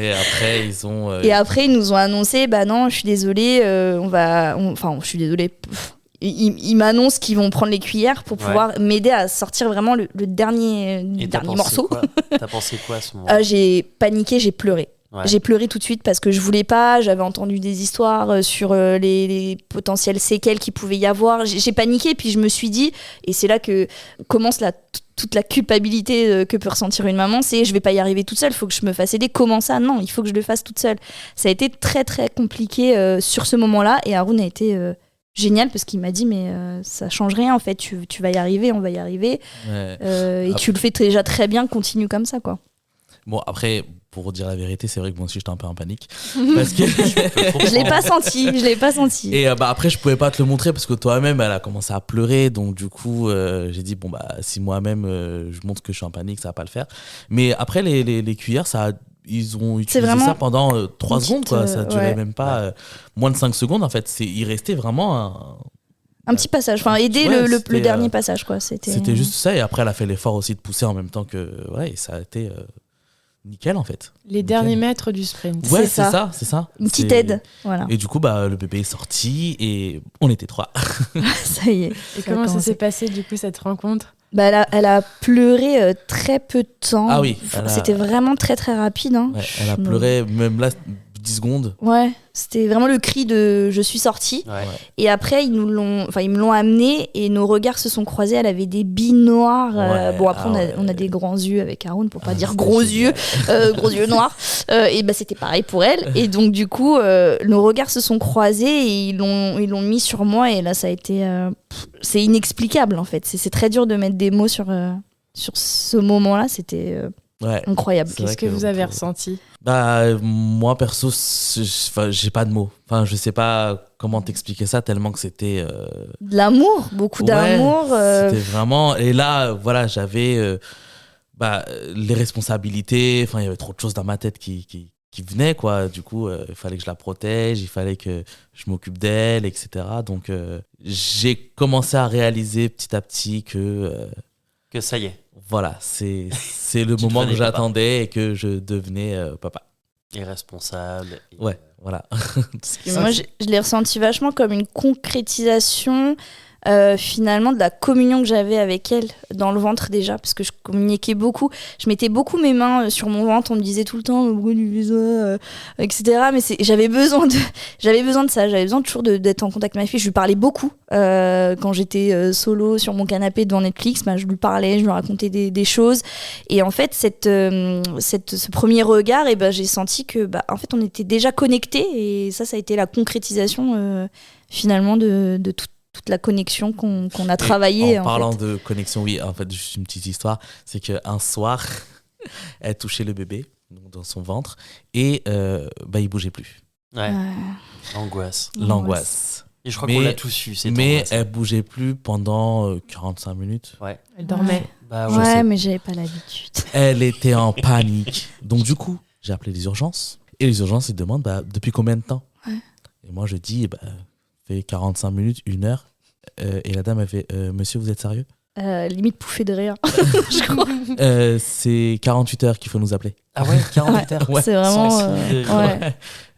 Et après, ils nous ont annoncé, non, je suis désolée, je suis désolée. ils m'annoncent qu'ils vont prendre les cuillères pour pouvoir m'aider à sortir vraiment le dernier morceau. T'as pensé quoi à ce moment-là? J'ai paniqué, j'ai pleuré. Ouais. J'ai pleuré tout de suite parce que je voulais pas, j'avais entendu des histoires sur les potentielles séquelles qu'il pouvait y avoir. J'ai paniqué, puis je me suis dit, et c'est là que commence toute la culpabilité que peut ressentir une maman, c'est je vais pas y arriver toute seule, il faut que je me fasse aider. Comment ça? Non, il faut que je le fasse toute seule. Ça a été très très compliqué sur ce moment-là, et Haroun a été génial parce qu'il m'a dit mais ça change rien en fait, tu vas y arriver, on va y arriver. Et tu le fais déjà très bien, continue comme ça quoi. Bon après, pour dire la vérité, c'est vrai que moi aussi j'étais un peu en panique parce que je l'ai pas senti. Et après je pouvais pas te le montrer parce que toi-même elle a commencé à pleurer, donc du coup j'ai dit bon bah si moi-même je montre que je suis en panique, ça va pas le faire. Mais après les cuillères, ils ont utilisé ça pendant 3 secondes quoi, ça durait même pas moins de 5 secondes en fait, il restait vraiment un petit passage, enfin aider le dernier passage quoi, c'était juste ça. Et après elle a fait l'effort aussi de pousser en même temps que et ça a été nickel en fait. Les derniers mètres du sprint. Ouais, c'est ça. Une petite aide, voilà. Et du coup, le bébé est sorti et on était 3. Ça y est. Et comment ça s'est passé du coup cette rencontre? Elle a pleuré très peu de temps. Ah oui. C'était vraiment très très rapide. Hein. Ouais, elle a pleuré même là 10 secondes. Ouais, c'était vraiment le cri de je suis sortie. Ouais. Et après ils me l'ont amenée et nos regards se sont croisés. Elle avait des billes noires. Bon après on a des grands yeux avec Haroun pour pas dire gros yeux noirs. Et c'était pareil pour elle. Et donc du coup nos regards se sont croisés et ils l'ont mis sur moi et là ça a été c'est inexplicable en fait. C'est très dur de mettre des mots sur ce moment-là. C'était incroyable. Qu'est-ce que vous avez ressenti? Moi perso, j'ai pas de mots. Enfin, je sais pas comment t'expliquer ça tellement que c'était de l'amour, beaucoup d'amour. C'était vraiment. Et là, voilà, j'avais les responsabilités. Enfin, il y avait trop de choses dans ma tête qui venaient quoi. Du coup, il fallait que je la protège, il fallait que je m'occupe d'elle, etc. Donc, j'ai commencé à réaliser petit à petit que ça y est. Voilà, c'est le moment que j'attendais et que je devenais papa. Et responsable. Ouais, voilà. Moi, je l'ai ressenti vachement comme une concrétisation finalement de la communion que j'avais avec elle dans le ventre déjà, parce que je communiquais beaucoup. Je mettais beaucoup mes mains sur mon ventre, on me disait tout le temps pourquoi tu fais ça, etc. Mais j'avais besoin de ça, j'avais besoin toujours d'être en contact avec ma fille. Je lui parlais beaucoup quand j'étais solo sur mon canapé devant Netflix. Je lui parlais, je lui racontais des choses. Et en fait, ce premier regard, j'ai senti que en fait, on était déjà connectés, et ça a été la concrétisation finalement de toute la connexion qu'on a travaillée. En parlant de connexion, oui, en fait, juste une petite histoire, c'est qu'un soir, elle touchait le bébé dans son ventre et il bougeait plus. Ouais. L'angoisse. Et je crois qu'on l'a tous eu. Mais elle bougeait plus pendant 45 minutes. Ouais. Elle dormait. Mais j'avais pas l'habitude. Elle était en panique. Donc du coup, j'ai appelé les urgences. Et les urgences, ils demandent depuis combien de temps. Et moi, je dis, fait 45 minutes, 1 heure. Et la dame, elle fait monsieur, vous êtes sérieux? Limite pouffée de rire. Je crois. C'est 48 heures qu'il faut nous appeler. Ah ouais, 48 heures. Ouais. C'est vraiment.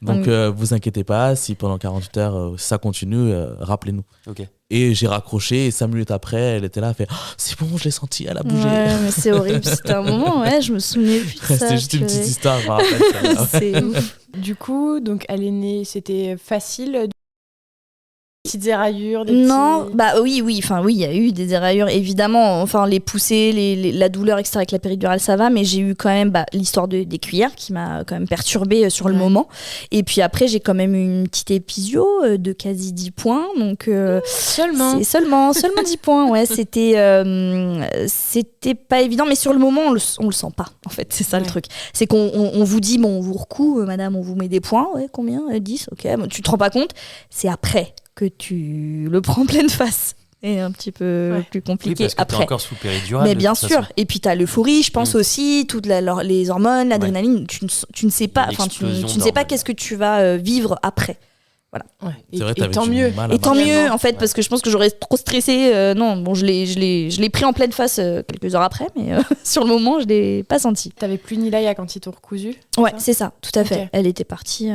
Donc, vous inquiétez pas, si pendant 48 heures ça continue, rappelez-nous. Ok. Et j'ai raccroché, et 5 minutes après, elle était là, elle fait c'est bon, je l'ai senti, elle a bougé. Ouais, mais c'est horrible. C'était un moment, je me souvenais plus de ça. C'était juste une petite histoire, je me rappelle. C'est ouf. Du coup, donc elle est née, c'était facile? Petites éraillures, non, oui, il y a eu des éraillures évidemment, enfin les poussées, la douleur etc. avec la péridurale ça va, mais j'ai eu quand même l'histoire des cuillères qui m'a quand même perturbée sur le moment, et puis après j'ai quand même eu une petite épisio de quasi 10 points, donc seulement 10 points, ouais, c'était pas évident, mais sur le moment on le sent pas en fait, c'est ça le truc, c'est qu'on vous dit on vous recoue madame, on vous met des points, combien 10, ok, tu te rends pas compte, c'est après que tu le prends pleine face. Et un petit peu plus compliqué parce que après. T'es encore sous péridurale. Mais bien sûr. Et puis t'as l'euphorie, je pense aussi, toutes les hormones, l'adrénaline. Tu ne sais pas, tu ne sais pas qu'est-ce que tu vas vivre après. Voilà. Ouais. C'est vrai, et tant mieux. Et tant mieux en fait, parce que je pense que j'aurais trop stressé. Non, bon, je l'ai pris en pleine face quelques heures après, mais sur le moment, je l'ai pas senti. T'avais plus Nilaya quand ils t'ont recousu? Ouais, c'est ça, tout à fait. Ok. Elle était partie.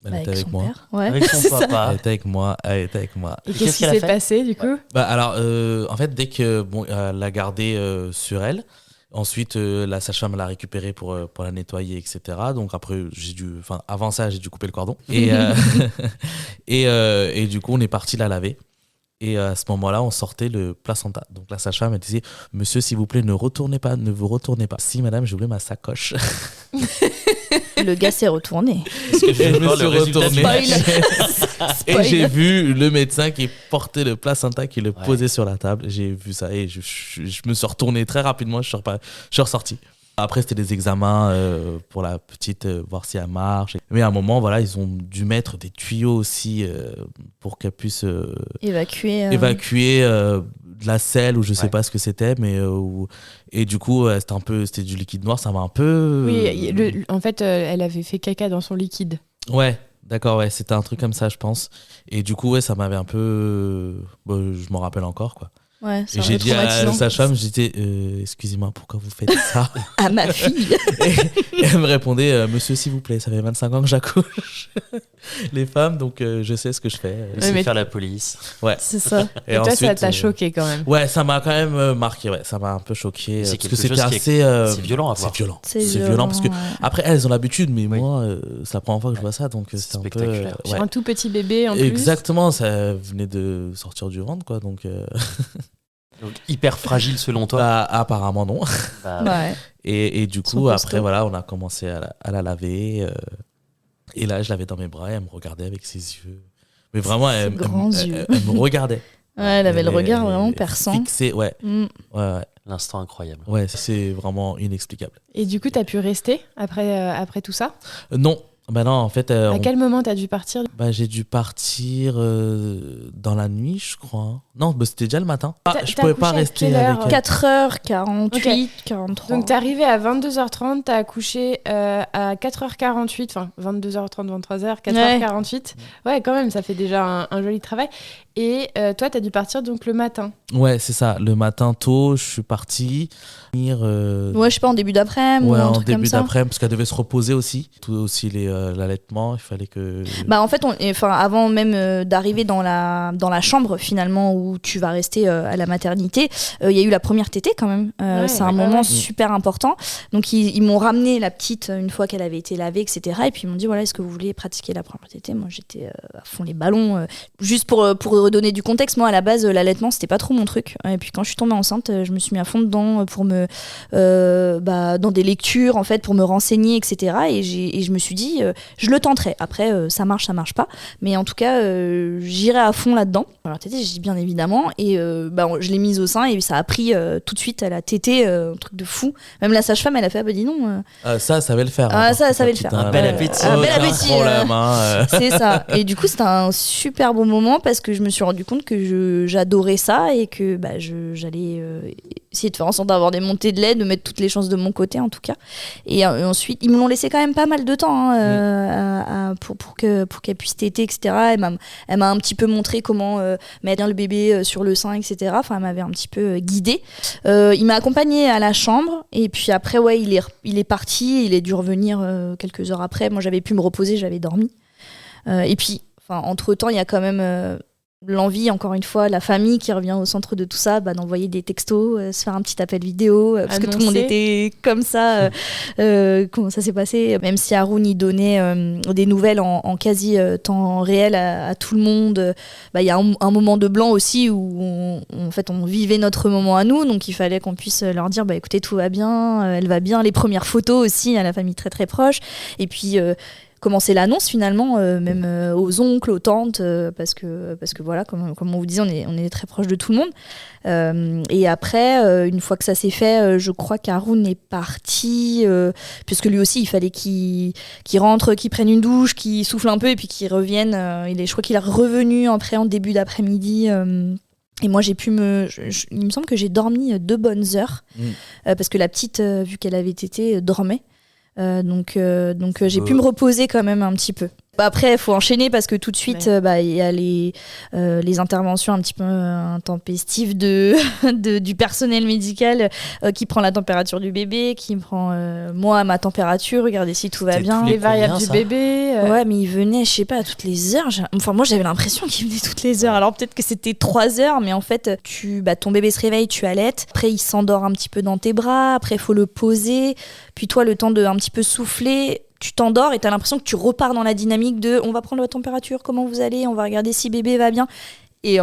Elle était avec moi. Ouais. Avec son papa. Elle était avec moi. Et qu'est-ce qui s'est passé du coup ? Alors, en fait, dès que elle l'a gardée sur elle, ensuite la sage-femme l'a récupérée pour la nettoyer, etc. Donc après, avant ça, j'ai dû couper le cordon. Et du coup, on est parti la laver. Et à ce moment-là, on sortait le placenta. Donc la sage-femme, elle disait « Monsieur, s'il vous plaît, ne vous retournez pas. Si, madame, j'ai oublié ma sacoche. » Le gars s'est retourné. Est-ce que je me suis retourné et j'ai Spoil. vu le médecin qui portait le placenta, qui le posait sur la table. J'ai vu ça et je me suis retourné très rapidement. Je suis ressorti. Après, c'était des examens pour la petite, voir si elle marche. Mais à un moment, voilà, ils ont dû mettre des tuyaux aussi pour qu'elle puisse évacuer de la selle ou je sais pas ce que c'était. Et du coup, c'était du liquide noir. Ça m'a un peu... Oui, en fait, elle avait fait caca dans son liquide. Ouais, d'accord, ouais, c'était un truc comme ça, je pense. Et du coup, ouais, ça m'avait un peu... je m'en rappelle encore, quoi. Ouais, et j'ai dit à la sage-femme, excusez-moi, pourquoi vous faites ça à ma fille. et elle me répondait, monsieur, s'il vous plaît, ça fait 25 ans que j'accouche. Les femmes, donc je sais ce que je fais. Je sais faire la police. Ouais. C'est ça. Et toi, ensuite, ça t'a choqué quand même. Ouais, ça m'a quand même marqué, ouais, ça m'a un peu choqué. C'est parce que c'était assez... c'est violent à voir. C'est violent parce que, après, elles ont l'habitude, mais moi, c'est la première fois que je vois ça, donc c'est un peu... Sur un tout petit bébé en plus. Exactement, ça venait de sortir du ventre, quoi, donc... Donc hyper fragile selon toi. Apparemment non. Ouais. Et du coup après voilà, on a commencé à la laver et là je l'avais dans mes bras et elle me regardait avec ses yeux. Mais vraiment elle me regardait. Ouais, elle avait le regard vraiment perçant. Fixé, ouais. Ouais. L'instant incroyable. Ouais, c'est vraiment inexplicable. Et du coup, t'as pu rester après tout ça ? Non. Bah non, en fait... à quel moment t'as dû partir ? J'ai dû partir dans la nuit, je crois. Non, c'était déjà le matin. Je pouvais pas rester avec elle. 4h48, 43. Donc t'es arrivé à 22h30, t'as accouché à 4h48, enfin 22h30, 23h, 4h48. Ouais, quand même, ça fait déjà un joli travail. Et toi, t'as dû partir donc le matin. Ouais, c'est ça. Le matin tôt, je suis parti. Ouais, je sais pas, en début d'après-midi. Ouais, ou un en truc début comme ça. d'après-midi, parce qu'elle devait se reposer aussi. Tout aussi l'allaitement, il fallait que... Bah en fait, avant même d'arriver dans la chambre finalement où tu vas rester à la maternité, il y a eu la première tétée quand même. C'est un moment super important. Donc ils m'ont ramené la petite une fois qu'elle avait été lavée, etc. Et puis ils m'ont dit voilà, est-ce que vous voulez pratiquer la première tétée ? Moi j'étais à fond les ballons. Juste pour redonner du contexte, moi à la base l'allaitement c'était pas trop mon truc. Et puis quand je suis tombée enceinte, je me suis mis à fond dedans pour dans des lectures en fait pour me renseigner, etc. Et je me suis dit je le tenterai. Après ça marche pas. Mais en tout cas j'irai à fond là-dedans. Alors tétée, j'ai dit bien évidemment. Et je l'ai mise au sein et ça a pris tout de suite. Elle a tété, un truc de fou. Même la sage-femme, elle a fait dis non. Ça savait le faire. Ça savait le faire. Un bel appétit. Un bel appétit. C'est ça. Et du coup, c'était un super bon moment parce que je me suis rendu compte que j'adorais ça et que j'allais essayer de faire en sorte d'avoir des montées de lait, de mettre toutes les chances de mon côté en tout cas. Et ensuite, ils me l'ont laissé quand même pas mal de temps pour qu'elle puisse téter, etc. Elle m'a un petit peu montré comment mettre le bébé sur le sein, etc. Enfin, elle m'avait un petit peu guidée. Il m'a accompagnée à la chambre et puis après, il est parti. Il est dû revenir quelques heures après. Moi, j'avais pu me reposer, j'avais dormi. Et puis, entre-temps, il y a quand même... l'envie, encore une fois, la famille qui revient au centre de tout ça, d'envoyer des textos, se faire un petit appel vidéo, parce que tout le monde était comme ça. Comment ça s'est passé ? Même si Haroun y donnait des nouvelles en quasi temps réel à tout le monde, il y a un moment de blanc aussi où on vivait notre moment à nous, donc il fallait qu'on puisse leur dire écoutez, tout va bien, elle va bien. Les premières photos aussi à la famille très très proche. Et puis commencer l'annonce finalement, même aux oncles, aux tantes, parce que voilà, comme on vous disait, on est très proche de tout le monde. Et après, une fois que ça s'est fait, je crois qu'Haroun est parti, puisque lui aussi, il fallait qu'il rentre, qu'il prenne une douche, qu'il souffle un peu et puis qu'il revienne. Je crois qu'il est revenu après en début d'après-midi. Et moi, j'ai pu il me semble que j'ai dormi 2 bonnes heures, parce que la petite, vu qu'elle avait tété, dormait. Donc j'ai pu me reposer quand même un petit peu. Après, il faut enchaîner parce que tout de suite, il y a les interventions un petit peu intempestives du personnel médical qui prend la température du bébé, qui prend moi ma température, regardez si tout va bien. Les variables du bébé. Ouais, mais il venait, je sais pas, toutes les heures. Enfin, moi, j'avais l'impression qu'il venait toutes les heures. Alors peut-être que c'était 3 heures, mais en fait, ton bébé se réveille, tu allaites. Après, il s'endort un petit peu dans tes bras. Après, il faut le poser. Puis toi, le temps de un petit peu souffler. Tu t'endors et t'as l'impression que tu repars dans la dynamique de on va prendre la température, comment vous allez, on va regarder si bébé va bien. Et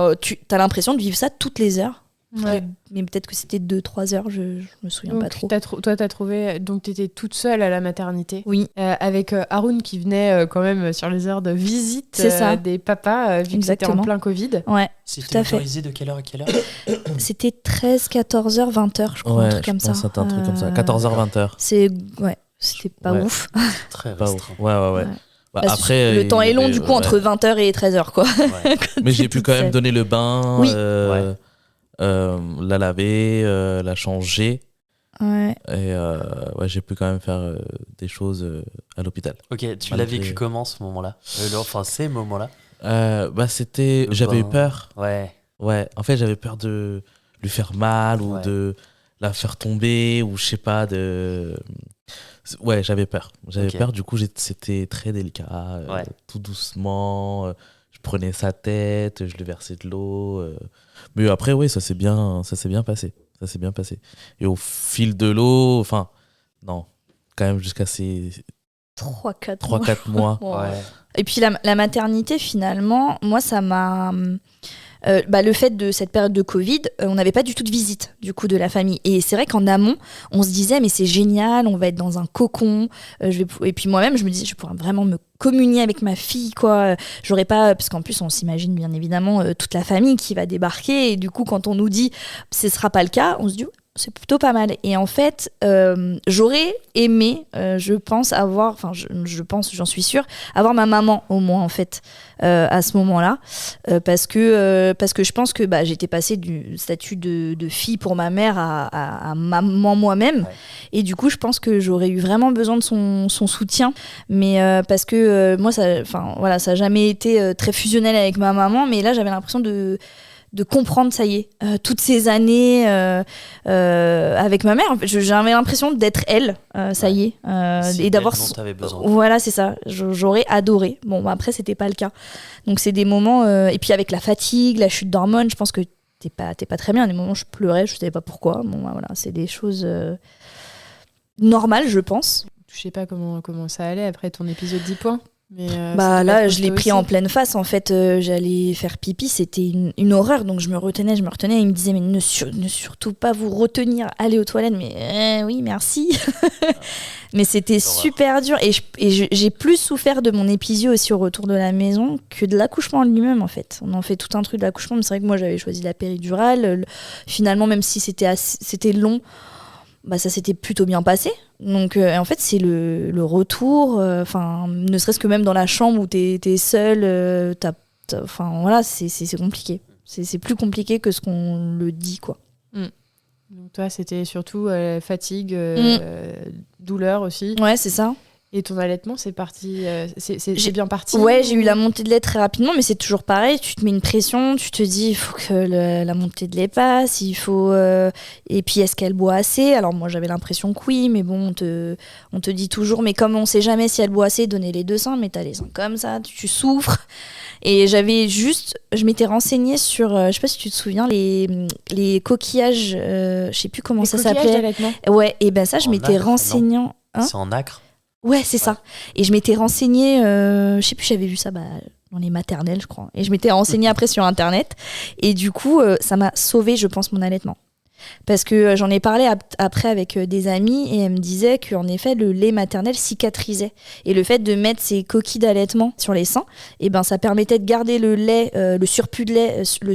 t'as l'impression de vivre ça toutes les heures. Ouais. Mais peut-être que c'était 2-3 heures, je me souviens donc, pas trop. Toi, t'as trouvé. Donc, t'étais toute seule à la maternité. Oui. Avec Haroun qui venait quand même sur les heures de visite des papas, vu que c'était en plein Covid. Ouais. C'était autorisé de quelle heure à quelle heure? C'était 13, 14h, 20h, je crois, un truc comme ça. C'était un truc comme ça. 14h, 20h. C'était pas ouf. Très pas restreint. ouf. Ouais. Bah, après, le temps est long, du coup, entre 20h et 13h, quoi. Ouais. Mais j'ai pu quand même donner le bain, oui. la laver, la changer. Ouais. Et j'ai pu quand même faire des choses à l'hôpital. Ok, tu l'as vécu comment ce moment-là? Enfin, ces moments-là? J'avais eu peur. Ouais. En fait, j'avais peur de lui faire mal ou de la faire tomber ou je sais pas Ouais, j'avais peur. Peur, du coup, c'était très délicat. Tout doucement. Je prenais sa tête, je lui versais de l'eau. Mais après, ça s'est bien passé. Ça s'est bien passé. Et au fil de l'eau, enfin, non, quand même jusqu'à ces 3-4 mois. Ouais. Et puis la maternité, finalement, moi, ça m'a... le fait de cette période de Covid, on n'avait pas du tout de visite du coup de la famille. Et c'est vrai qu'en amont, on se disait mais c'est génial, on va être dans un cocon. Et puis moi-même, je me disais je pourrais vraiment me communier avec ma fille, quoi. J'aurais pas, parce qu'en plus on s'imagine bien évidemment toute la famille qui va débarquer. Et du coup, quand on nous dit ce sera pas le cas, on se dit c'est plutôt pas mal. Et en fait, j'aurais aimé, je pense avoir, enfin j'en suis sûre, avoir ma maman au moins en fait à ce moment-là, parce que je pense que j'étais passée du statut de fille pour ma mère à maman moi-même. Ouais. Et du coup, je pense que j'aurais eu vraiment besoin de son soutien, mais parce que moi, ça a jamais été très fusionnel avec ma maman, mais là, j'avais l'impression de comprendre, ça y est, toutes ces années avec ma mère. J'avais l'impression d'être elle, ça y est. Et d'avoir... Voilà, c'est ça. J'aurais adoré. Bon, après, c'était pas le cas. Donc, c'est des moments... Et puis, avec la fatigue, la chute d'hormones, je pense que t'es pas très bien. Des moments où je pleurais, je savais pas pourquoi. Bon, voilà, c'est des choses normales, je pense. Je sais pas comment ça allait après ton épisode 10 points. Mais là, je l'ai pris en pleine face. En fait, j'allais faire pipi, c'était une horreur. Donc je me retenais. Il me disait mais ne surtout pas vous retenir, allez aux toilettes. Mais oui, merci. Mais c'était super dur. Et j'ai plus souffert de mon épisio aussi au retour de la maison que de l'accouchement lui-même, en fait. On en fait tout un truc de l'accouchement, mais c'est vrai que moi j'avais choisi la péridurale. Finalement, même si c'était long, ça s'était plutôt bien passé. Donc en fait c'est le retour, ne serait-ce que même dans la chambre où t'es seule, c'est compliqué. C'est plus compliqué que ce qu'on le dit, quoi. Donc toi c'était surtout fatigue, douleur aussi. Ouais, c'est ça. Et ton allaitement, c'est parti, c'est bien parti? Ouais, j'ai eu la montée de lait très rapidement, mais c'est toujours pareil. Tu te mets une pression, tu te dis il faut que la montée de lait passe, il faut. Et puis est-ce qu'elle boit assez? Alors moi j'avais l'impression que oui, mais bon, on te dit toujours, mais comme on sait jamais si elle boit assez, donnez les 2 seins, mais t'as les seins comme ça, tu souffres. Et je m'étais renseignée sur, je sais pas si tu te souviens, les coquillages, je sais plus comment ça s'appelait. Ouais, et ça je m'étais renseignée. C'est en nacre. Ouais, c'est ça. Et je m'étais renseignée, je sais plus, j'avais vu ça dans les maternelles, je crois. Et je m'étais renseignée après sur Internet. Et du coup, ça m'a sauvé, je pense, mon allaitement. Parce que j'en ai parlé après avec des amis et elles me disaient qu'en effet, le lait maternel cicatrisait. Et le fait de mettre ces coquilles d'allaitement sur les seins, ça permettait de garder le lait, le surplus de lait sur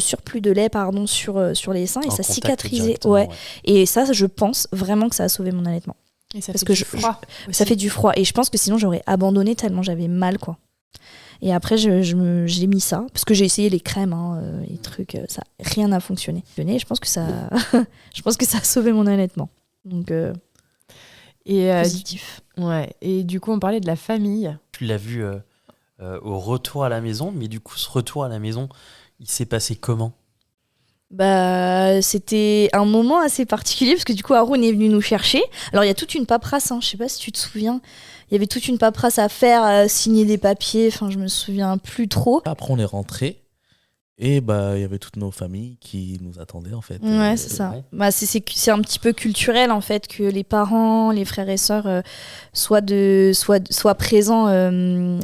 les seins et ça cicatrisait. Ouais. Et ça, je pense vraiment que ça a sauvé mon allaitement. Et ça fait du froid. Ça fait du froid. Et je pense que sinon, j'aurais abandonné tellement j'avais mal, quoi. Et après, j'ai mis ça. Parce que j'ai essayé les crèmes, les trucs. Ça, rien n'a fonctionné. Je pense que ça a sauvé mon allaitement. Donc, positif. Ouais. Et du coup, on parlait de la famille. Tu l'as vu au retour à la maison. Mais du coup, ce retour à la maison, il s'est passé comment ? Bah, c'était un moment assez particulier parce que du coup Haroun est venu nous chercher. Alors il y a toute une paperasse, je sais pas si tu te souviens. Il y avait toute une paperasse à faire, signer des papiers, enfin je me souviens plus trop. Après, on est rentré et bah il y avait toutes nos familles qui nous attendaient en fait. Ouais, c'est ça. ouais. Bah, c'est un petit peu culturel en fait que les parents, les frères et sœurs soient présents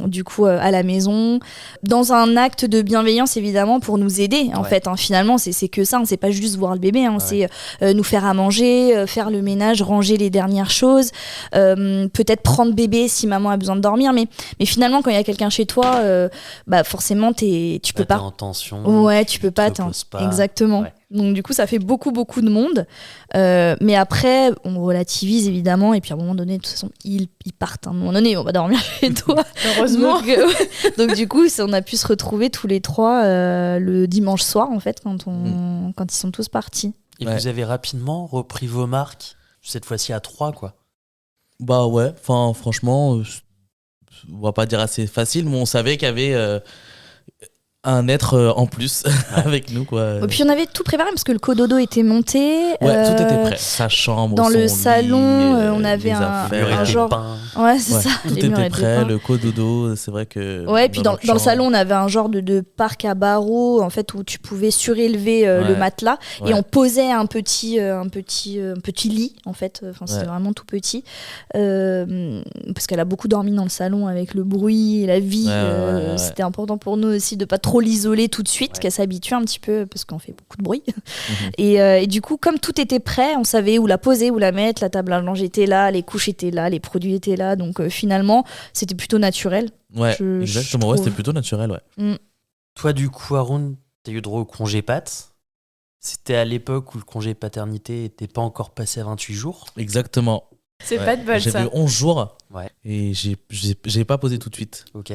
du coup à la maison dans un acte de bienveillance évidemment pour nous aider en fait. Finalement, c'est que ça, c'est pas juste voir le bébé, c'est nous faire à manger, faire le ménage, ranger les dernières choses, peut-être prendre bébé si maman a besoin de dormir, mais finalement quand il y a quelqu'un chez toi, bah forcément tu peux pas. T'es en tension. Ouais, tu peux pas, pas. Exactement. Ouais. Donc du coup, ça fait beaucoup de monde. Mais après, on relativise évidemment. Et puis à un moment donné, de toute façon, ils partent. À un moment donné, on va dormir chez toi. Heureusement. Donc du coup, on a pu se retrouver tous les trois le dimanche soir, en fait, quand ils sont tous partis. Et vous avez rapidement repris vos marques, cette fois-ci à 3, quoi. Bah ouais, enfin franchement, on va pas dire assez facile, mais on savait qu'il y avait un être en plus avec nous, quoi. Et puis on avait tout préparé parce que le cododo était monté. Ouais, tout était prêt. Sa chambre, dans le son salon, lit, on avait un genre. Ouais, c'est ça. Tout était prêt, le cododo, c'est vrai que. Ouais, et puis dans le salon, on avait un genre de parc à barreaux, en fait, où tu pouvais surélever le matelas et on posait un petit lit, en fait. Enfin, c'était vraiment tout petit. Parce qu'elle a beaucoup dormi dans le salon avec le bruit et la vie. C'était important pour nous aussi de pas trop l'isoler tout de suite, qu'elle s'habitue un petit peu parce qu'on fait beaucoup de bruit. Et du coup, comme tout était prêt, on savait où la poser, où la mettre, la table à manger était là, les couches étaient là, les produits étaient là, donc finalement, c'était plutôt naturel. Ouais, exactement, c'était plutôt naturel, ouais. Toi, du coup, Haroun, t'as eu droit au congé pat. C'était à l'époque où le congé paternité n'était pas encore passé à 28 jours. Exactement. C'est pas de bol, ça. J'ai eu 11 jours et j'ai pas posé tout de suite. Ok.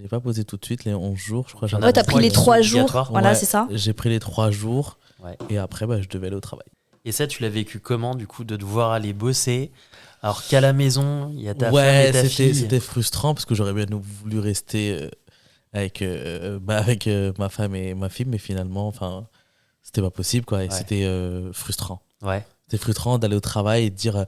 J'ai pas posé tout de suite les 11 jours, je crois. Ouais, t'as pris les 3 jours. Voilà, c'est ça. J'ai pris les 3 jours et après, je devais aller au travail. Et ça, tu l'as vécu comment, du coup, de devoir aller bosser alors qu'à la maison, il y a ta femme et ta fille. C'était frustrant parce que j'aurais bien voulu rester avec ma femme et ma fille, mais finalement, c'était pas possible, quoi. Et c'était frustrant. Ouais. C'était frustrant d'aller au travail et de dire...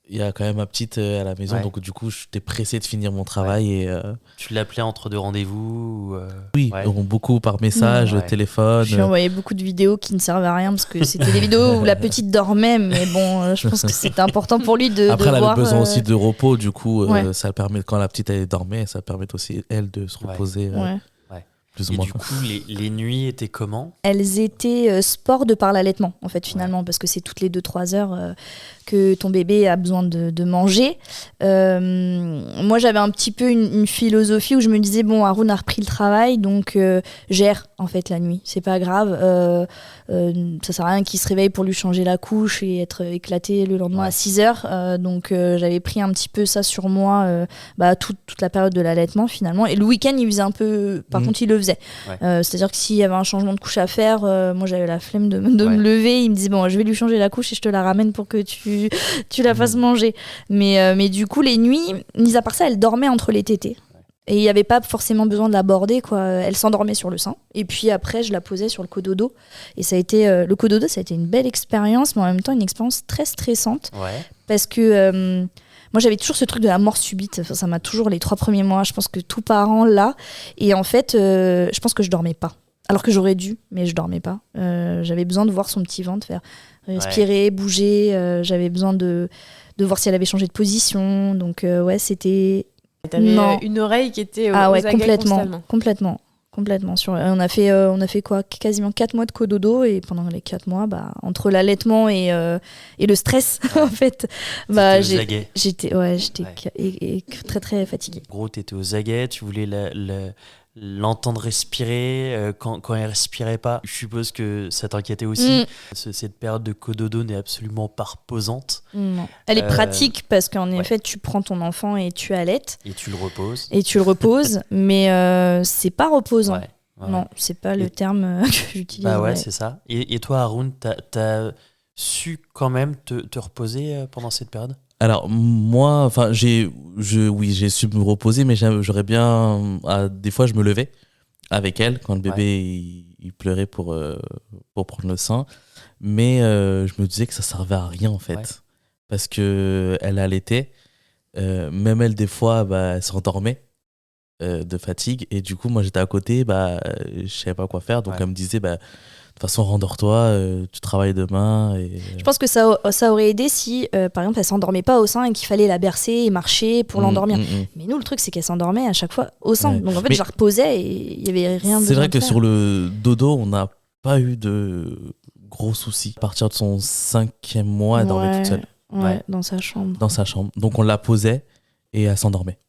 Il y a quand même ma petite à la maison, donc du coup, j'étais pressé de finir mon travail. Et, Tu l'appelais entre deux rendez-vous Oui, beaucoup par message, téléphone. Je lui envoyais beaucoup de vidéos qui ne servaient à rien parce que c'était des vidéos où la petite dormait, mais bon, je pense que c'était important pour lui de Après, elle voir, avait besoin aussi de repos, du coup, ça permet, quand la petite elle dormait, ça permet aussi, elle, de se reposer. Plus ou et moins. du coup, les nuits étaient comment ? Elles étaient sport de par l'allaitement, en fait, finalement, parce que c'est toutes les 2-3 heures que ton bébé a besoin de manger. Moi, j'avais un petit peu une philosophie où je me disais, bon, Haroun a repris le travail, donc gère, en fait, la nuit. C'est pas grave. Ça sert à rien qu'il se réveille pour lui changer la couche et être éclaté le lendemain à 6 heures. Donc, j'avais pris un petit peu ça sur moi toute la période de l'allaitement, finalement. Et le week-end, il faisait un peu... Par contre, il le faisait. C'est-à-dire que s'il y avait un changement de couche à faire, moi, j'avais la flemme de me lever. Il me disait, bon, je vais lui changer la couche et je te la ramène pour que tu la fasses manger. Mais du coup, les nuits, mis à part ça, elle dormait entre les tétés. Et il n'y avait pas forcément besoin de l'aborder, quoi. Elle s'endormait sur le sein. Et puis après, je la posais sur le cododo. Et ça a été, le cododo, ça a été une belle expérience, mais en même temps, une expérience très stressante. Parce que moi, j'avais toujours ce truc de la mort subite. Enfin, ça m'a toujours, les 3 premiers mois, je pense que tout parent l'a. Et en fait, je pense que je dormais pas. Alors que j'aurais dû, mais je dormais pas. J'avais besoin de voir son petit ventre faire respirer, bouger. J'avais besoin de voir si elle avait changé de position. Donc c'était... T'avais une oreille qui était aux aguets constamment. Complètement. On a fait quoi, quasiment 4 mois de cododo, et pendant les 4 mois, entre l'allaitement et le stress, en fait, j'étais très très fatiguée. Gros, t'étais aux aguets, tu voulais l'entendre respirer quand elle respirait pas. Je suppose que ça t'inquiétait aussi. Cette période de cododo n'est absolument pas reposante. Non. Elle est pratique parce qu'en effet, tu prends ton enfant et tu allaites. Et tu le reposes. Mais c'est pas reposant. Non, c'est pas le terme que j'utilise. C'est ça. Et toi, Haroun, t'as su quand même te reposer pendant cette période ? Alors moi, enfin j'ai su me reposer, mais j'aurais bien, des fois je me levais avec elle quand le bébé il pleurait pour prendre le sein, mais je me disais que ça servait à rien en fait, parce que elle allaitait, même elle des fois elle s'endormait de fatigue, et du coup moi j'étais à côté, je savais pas quoi faire, donc elle me disait de toute façon, rendors-toi, tu travailles demain. Et... Je pense que ça aurait aidé si, par exemple, elle s'endormait pas au sein et qu'il fallait la bercer et marcher pour l'endormir. Mais nous, le truc, c'est qu'elle s'endormait à chaque fois au sein. Donc en fait, je la reposais et il y avait rien de. C'est vrai que sur le dodo, on n'a pas eu de gros soucis. À partir de son 5e mois, elle dormait toute seule. Ouais, dans sa chambre. Dans sa chambre. Donc on la posait et elle s'endormait.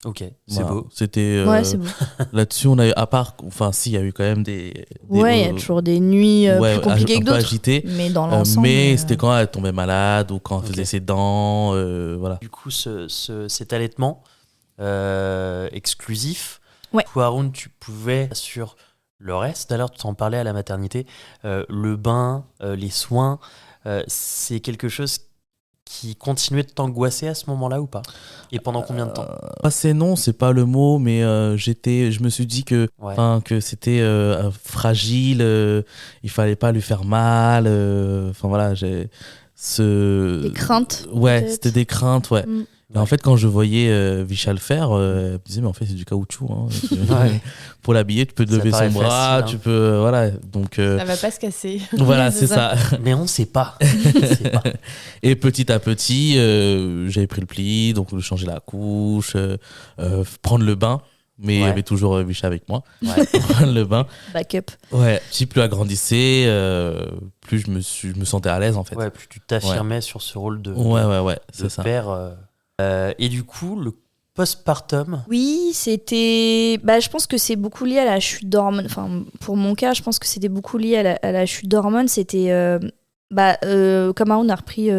Ok, c'est beau. C'était c'est beau. Là-dessus, on a eu, à part, enfin si, il y a eu quand même des il y a toujours des nuits plus compliquées que d'autres, agitées, mais dans l'ensemble mais c'était quand elle tombait malade ou quand elle faisait ses dents, voilà. Du coup, cet allaitement exclusif, Haroun, tu pouvais sur le reste, d'ailleurs tu en parlais à la maternité, le bain, les soins, c'est quelque chose qui continuait de t'angoisser à ce moment-là ou pas? Et pendant combien de temps? Non, c'est pas le mot, mais je me suis dit que c'était fragile, il fallait pas lui faire mal, enfin voilà, j'ai des craintes. Ouais, c'était des craintes, ouais. Et en fait, quand je voyais Vicha le faire, elle me disait mais en fait c'est du caoutchouc, hein. Pour l'habiller, tu peux lever son bras, tu peux, voilà, donc ça va pas se casser. Voilà, c'est ça. Mais on sait pas. Et petit à petit, j'avais pris le pli, donc changer la couche, prendre le bain, mais il y avait toujours Vicha avec moi. Prendre le bain. Backup. Ouais. Puis plus elle grandissait, plus je me sentais à l'aise en fait. Ouais, plus tu t'affirmais sur ce rôle de c'est ça. père. Et du coup, le postpartum. Oui, c'était. Je pense que c'est beaucoup lié à la chute d'hormones. Enfin, pour mon cas, je pense que c'était beaucoup lié à la chute d'hormones. C'était. Comme Haroun a repris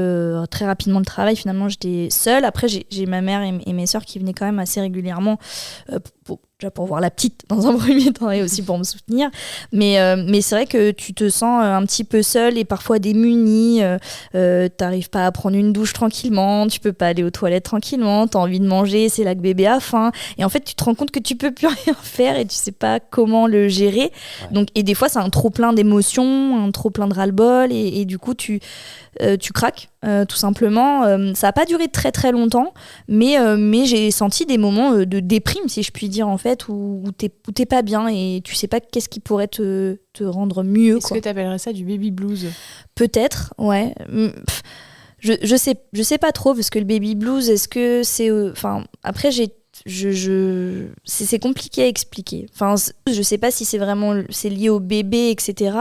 très rapidement le travail, finalement j'étais seule. Après j'ai ma mère et mes sœurs qui venaient quand même assez régulièrement déjà pour voir la petite dans un premier temps et aussi pour me soutenir, mais c'est vrai que tu te sens un petit peu seule et parfois démunie, t'arrives pas à prendre une douche tranquillement, tu peux pas aller aux toilettes tranquillement, t'as envie de manger, c'est là que bébé a faim, et en fait tu te rends compte que tu peux plus rien faire et tu sais pas comment le gérer. Donc, et des fois c'est un trop plein d'émotions, un trop plein de ras-le-bol, et du coup tu craques tout simplement. Ça a pas duré très très longtemps, mais j'ai senti des moments de déprime, si je puis dire, en fait, où t'es pas bien et tu sais pas qu'est-ce qui pourrait te rendre mieux. Est-ce que t'appellerais ça du baby blues? Peut-être, ouais. Je sais pas trop, parce que le baby blues, est-ce que c'est... après, c'est compliqué à expliquer. Je sais pas si c'est lié au bébé, etc.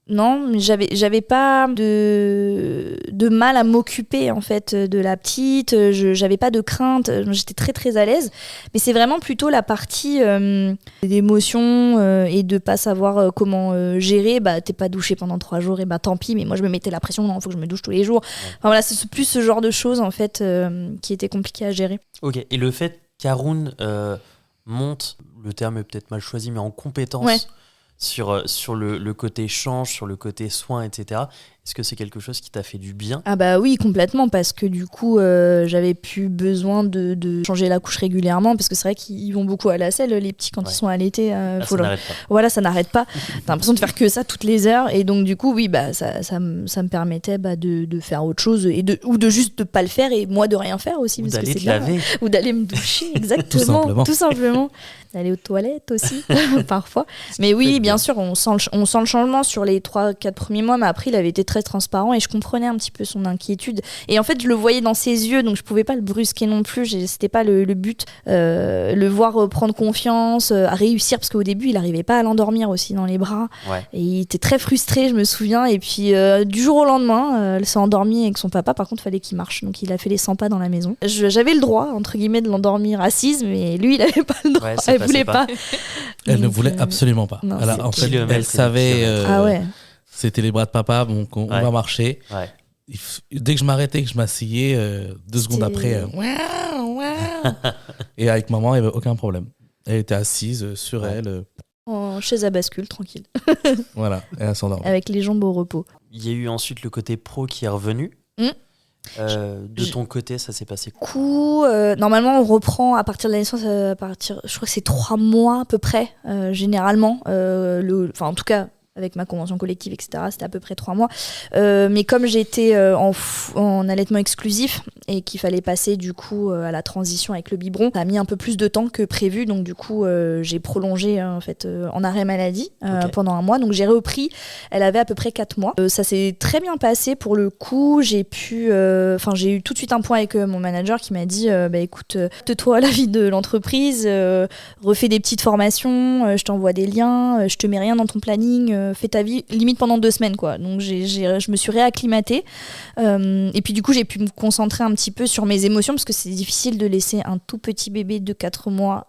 Non, mais j'avais pas de mal à m'occuper en fait de la petite, j'avais pas de crainte, j'étais très très à l'aise, mais c'est vraiment plutôt la partie d'émotion et de pas savoir comment gérer. T'es pas douché pendant 3 jours, et tant pis, mais moi je me mettais la pression, non, faut que je me douche tous les jours. Enfin voilà, c'est plus ce genre de choses en fait qui était compliqué à gérer. Ok, et le fait qu'Haroun monte, le terme est peut-être mal choisi, mais en compétence sur le côté échange, sur le côté soin, etc. Est-ce que c'est quelque chose qui t'a fait du bien? Ah oui, complètement, parce que du coup, j'avais plus besoin de changer la couche régulièrement, parce que c'est vrai qu'ils vont beaucoup à la selle, les petits, quand ils sont allaités. Ça n'arrête pas. Voilà, ça n'arrête pas. T'as l'impression de faire que ça toutes les heures, et donc du coup, oui, ça me permettait de faire autre chose, ou de juste de pas le faire, et moi de rien faire aussi. Ou parce d'aller que te laver. Ou d'aller me doucher, exactement. Tout simplement. D'aller aux toilettes aussi, parfois. Mais oui, bien sûr, on sent le changement sur les 3-4 premiers mois, mais après, il avait été très transparent et je comprenais un petit peu son inquiétude. Et en fait, je le voyais dans ses yeux, donc je pouvais pas le brusquer non plus. C'était pas le but. Le voir prendre confiance, à réussir, parce qu'au début, il arrivait pas à l'endormir aussi dans les bras. Et il était très frustré, je me souviens. Et puis, du jour au lendemain, elle s'est endormie avec son papa. Par contre, il fallait qu'il marche. Donc, il a fait les 100 pas dans la maison. J'avais le droit, entre guillemets, de l'endormir assise, mais lui, il avait pas le droit. Elle voulait pas. Elle ne voulait absolument pas. Non, en fait, elle savait. C'était les bras de papa, donc on va marcher. Dès que je m'arrêtais, que je m'asseyais, 2 secondes après, et avec maman, il n'y avait aucun problème. Elle était assise sur elle. En chaise à bascule, tranquille. Voilà, et elle s'endormait. Avec les jambes au repos. Il y a eu ensuite le côté pro qui est revenu. De ton côté, ça s'est passé quoi? Normalement, on reprend à partir de la naissance, je crois que c'est 3 mois à peu près, généralement. En tout cas, avec ma convention collective, etc., c'était à peu près 3 mois. Mais comme j'étais en allaitement exclusif et qu'il fallait passer du coup à la transition avec le biberon, ça a mis un peu plus de temps que prévu. Donc du coup, j'ai prolongé en arrêt maladie pendant 1 mois. Donc j'ai repris, elle avait à peu près 4 mois. Ça s'est très bien passé pour le coup. J'ai eu tout de suite un point avec mon manager qui m'a dit écoute, toi la vie de l'entreprise, refais des petites formations, je t'envoie des liens, je te mets rien dans ton planning, fais ta vie limite pendant 2 semaines quoi. Donc je me suis réacclimatée et puis du coup j'ai pu me concentrer un petit peu sur mes émotions parce que c'est difficile de laisser un tout petit bébé de 4 mois.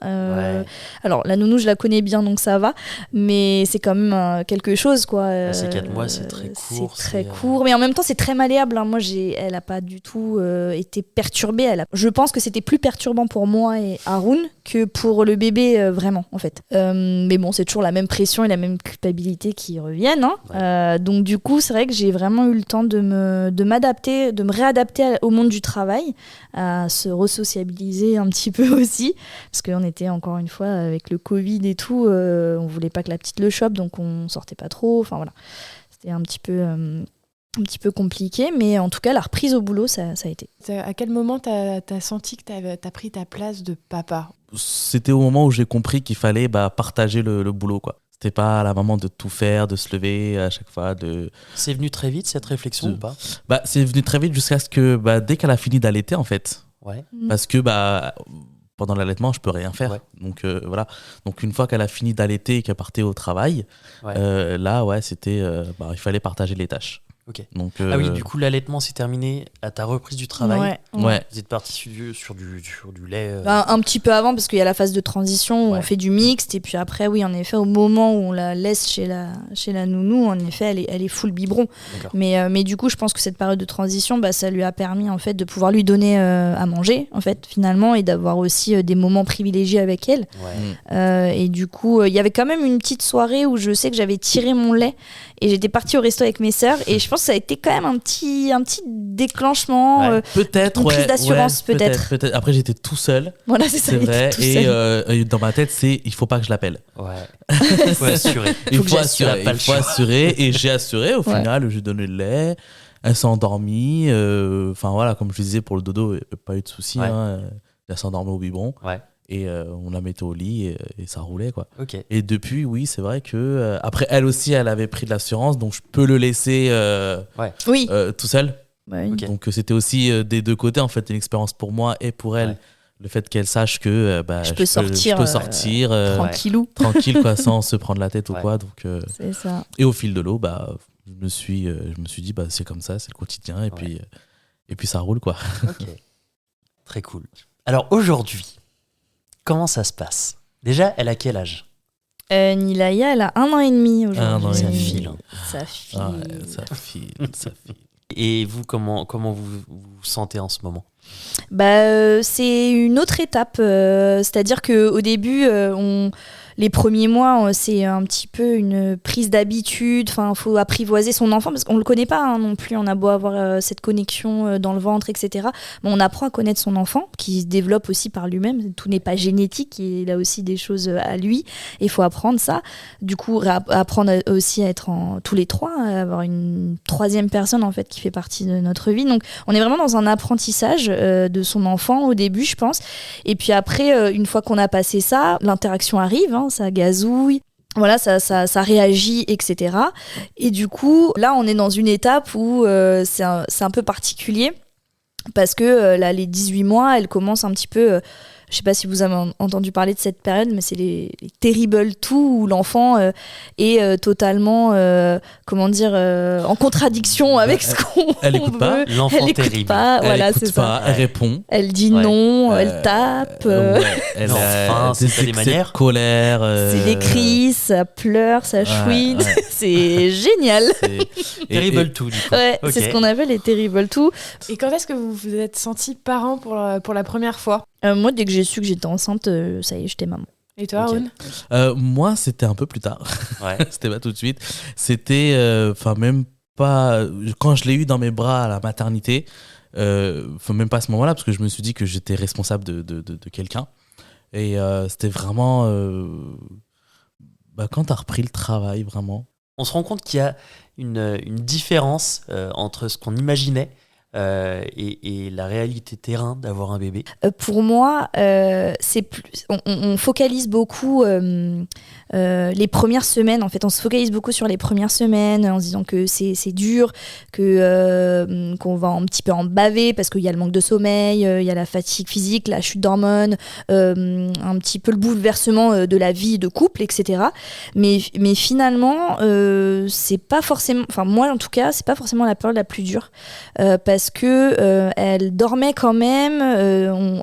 Alors la nounou je la connais bien donc ça va, mais c'est quand même quelque chose quoi. C'est 4 mois, c'est très court. C'est très court, mais en même temps c'est très malléable. Moi elle a pas du tout été perturbée. Je pense que c'était plus perturbant pour moi et Haroun que pour le bébé vraiment en fait. Mais bon, c'est toujours la même pression et la même culpabilité qui reviennent. Donc du coup, c'est vrai que j'ai vraiment eu le temps de m'adapter, de me réadapter au monde du travail, à se resociabiliser un petit peu aussi, parce qu'on était encore une fois avec le Covid et tout, on voulait pas que la petite le chope, donc on sortait pas trop. Enfin voilà, c'était un petit peu compliqué, mais en tout cas, la reprise au boulot, ça a été. À quel moment t'as senti que t'as pris ta place de papa? C'était au moment où j'ai compris qu'il fallait partager le boulot, quoi. C'était pas la maman de tout faire, de se lever à chaque fois. C'est venu très vite cette réflexion ou pas? C'est venu très vite jusqu'à ce que dès qu'elle a fini d'allaiter en fait. Ouais. Parce que pendant l'allaitement je peux rien faire. Ouais. Donc voilà. Donc une fois qu'elle a fini d'allaiter et qu'elle partait au travail, c'était il fallait partager les tâches. Ok. Donc, oui, du coup, l'allaitement s'est terminé à ta reprise du travail. Ouais. Vous êtes parti sur du lait. Un petit peu avant, parce qu'il y a la phase de transition où on fait du mixte. Et puis après, oui, en effet, au moment où on la laisse chez la nounou, en effet, elle est full biberon. Mais du coup, je pense que cette période de transition, ça lui a permis en fait, de pouvoir lui donner à manger, en fait, finalement, et d'avoir aussi des moments privilégiés avec elle. Ouais. Et du coup, il y avait quand même une petite soirée où je sais que j'avais tiré mon lait et j'étais partie au resto avec mes sœurs. Et je pense que ça a été quand même un petit déclenchement, peut-être, une prise d'assurance peut-être. Après j'étais tout seul, voilà, c'est vrai, et dans ma tête il faut pas que je l'appelle. Il faut assurer. Il faut assurer et j'ai assuré au final, j'ai donné le lait, elle s'est endormie, comme je disais pour le dodo, pas eu de soucis, elle s'est endormie au biberon. Et on la mettait au lit et ça roulait quoi. Et depuis, oui, c'est vrai que après elle aussi, elle avait pris de l'assurance, donc je peux le laisser tout seul. Donc c'était aussi des deux côtés en fait, une expérience pour moi et pour elle. Le fait qu'elle sache que je peux sortir tranquille quoi, sans se prendre la tête ou quoi. Donc c'est ça. Et au fil de l'eau, je me suis dit c'est comme ça, c'est le quotidien et puis ça roule quoi. Très cool. Alors aujourd'hui, comment ça se passe? Déjà, elle a quel âge? Nilaya, elle a 1 an et demi aujourd'hui. Ça file. Ça file. Ça file. Et vous, comment vous vous sentez en ce moment? C'est une autre étape. C'est-à-dire qu'au début, les premiers mois, c'est un petit peu une prise d'habitude. Enfin, il faut apprivoiser son enfant parce qu'on ne le connaît pas non plus. On a beau avoir cette connexion dans le ventre, etc. Mais on apprend à connaître son enfant qui se développe aussi par lui-même. Tout n'est pas génétique. Il a aussi des choses à lui. Et il faut apprendre ça. Du coup, apprendre aussi à être tous les trois, à avoir une troisième personne en fait, qui fait partie de notre vie. Donc, on est vraiment dans un apprentissage de son enfant au début, je pense. Et puis après, une fois qu'on a passé ça, l'interaction arrive. Ça gazouille, voilà, ça réagit, etc. Et du coup, là, on est dans une étape où c'est un peu particulier parce que là, les 18 mois, elle commence un petit peu... je sais pas si vous avez entendu parler de cette période, mais c'est les terrible two où l'enfant est totalement, en contradiction avec ce qu'on elle écoute veut. Pas. L'enfant elle terrible. Écoute pas, voilà, écoute c'est pas, ça. Elle répond. Elle dit non, elle tape. Elle a des manières. De colère. C'est des cris, ça pleure, ça chouine. C'est génial. Terrible two, du coup. Ouais, c'est ce qu'on appelle les terrible two. Et quand est-ce que vous vous êtes senti parent pour la première fois? Moi, dès que j'ai su que j'étais enceinte, ça y est, j'étais maman. Et toi, Haroun? Moi, c'était un peu plus tard. C'était pas tout de suite. C'était, même pas... Quand je l'ai eu dans mes bras à la maternité, même pas à ce moment-là, parce que je me suis dit que j'étais responsable de quelqu'un. Et c'était vraiment quand tu as repris le travail, vraiment. On se rend compte qu'il y a une différence entre ce qu'on imaginait et la réalité terrain d'avoir un bébé. Pour moi, c'est plus, on focalise beaucoup les premières semaines. En fait, on se focalise beaucoup sur les premières semaines en se disant que c'est dur, qu'on va un petit peu en baver parce qu'il y a le manque de sommeil, il y a la fatigue physique, la chute d'hormones, un petit peu le bouleversement de la vie de couple, etc. Mais finalement, c'est pas forcément, enfin moi en tout cas, c'est pas forcément la période la plus dure parce que elle dormait quand même,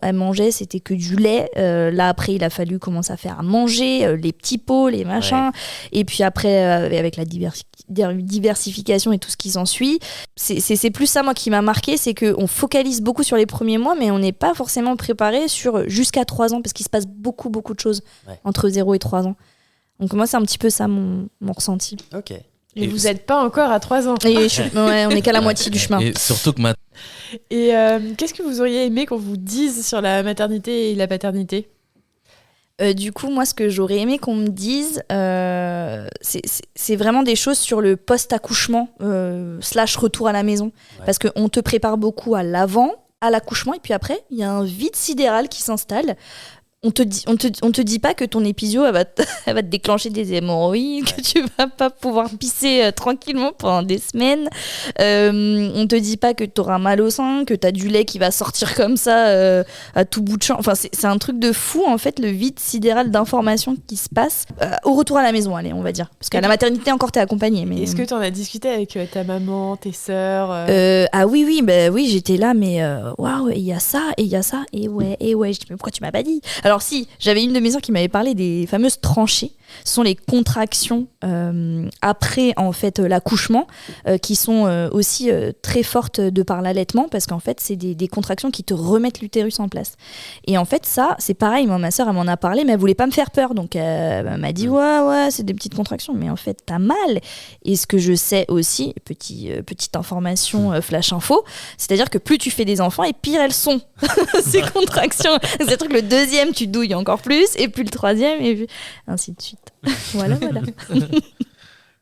elle mangeait, c'était que du lait. Là après, il a fallu commencer à faire à manger, les petits pots, les machins. Ouais. Et puis après, avec la diversification et tout ce qui s'ensuit, c'est plus ça moi qui m'a marqué, c'est qu'on focalise beaucoup sur les premiers mois, mais on n'est pas forcément préparé sur jusqu'à 3 ans parce qu'il se passe beaucoup de choses entre 0 et 3 ans. Donc moi, c'est un petit peu ça mon ressenti. Ok. Et vous n'êtes pas encore à 3 ans. Et on n'est qu'à la moitié du chemin. Et surtout que Et qu'est-ce que vous auriez aimé qu'on vous dise sur la maternité et la paternité ? Du coup, moi, ce que j'aurais aimé qu'on me dise, c'est vraiment des choses sur le post-accouchement / retour à la maison. Ouais. Parce qu'on te prépare beaucoup à l'avant, à l'accouchement, et puis après, il y a un vide sidéral qui s'installe. On te dit pas que ton épisio elle va te déclencher des hémorroïdes, que tu vas pas pouvoir pisser tranquillement pendant des semaines. On te dit pas que t'auras mal au sein, que t'as du lait qui va sortir comme ça à tout bout de champ. Enfin, c'est un truc de fou en fait, le vide sidéral d'informations qui se passe au retour à la maison, allez, on va dire. Parce qu'à la maternité encore t'es accompagnée. Mais est-ce que t'en as discuté avec ta maman, tes sœurs Ah oui, j'étais là, mais waouh, il y a ça, et il y a ça, et ouais, je dis mais pourquoi tu m'as pas dit ? Alors si, j'avais une de mes sœurs qui m'avait parlé des fameuses tranchées. Ce sont les contractions après en fait l'accouchement qui sont aussi très fortes de par l'allaitement parce qu'en fait c'est des contractions qui te remettent l'utérus en place. Et en fait ça c'est pareil, moi ma sœur elle m'en a parlé mais elle voulait pas me faire peur donc elle m'a dit ouais c'est des petites contractions mais en fait t'as mal. Et ce que je sais aussi, petite information flash info, c'est-à-dire que plus tu fais des enfants et pire elles sont ces contractions. C'est-à-dire que le deuxième tu douilles encore plus et puis le troisième et puis ainsi de suite. Voilà.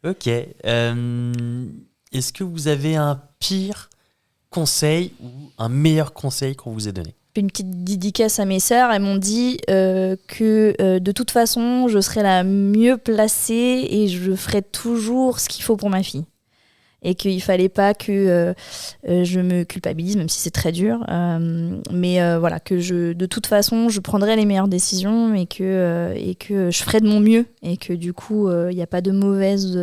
Ok. Est-ce que vous avez un pire conseil ou un meilleur conseil qu'on vous ait donné ? Une petite dédicace à mes sœurs, elles m'ont dit que de toute façon, je serais la mieux placée et je ferais toujours ce qu'il faut pour ma fille. Et qu'il fallait pas que je me culpabilise, même si c'est très dur. Mais voilà, que de toute façon, je prendrais les meilleures décisions et que je ferais de mon mieux. Et que du coup, il n'y a pas de mauvaises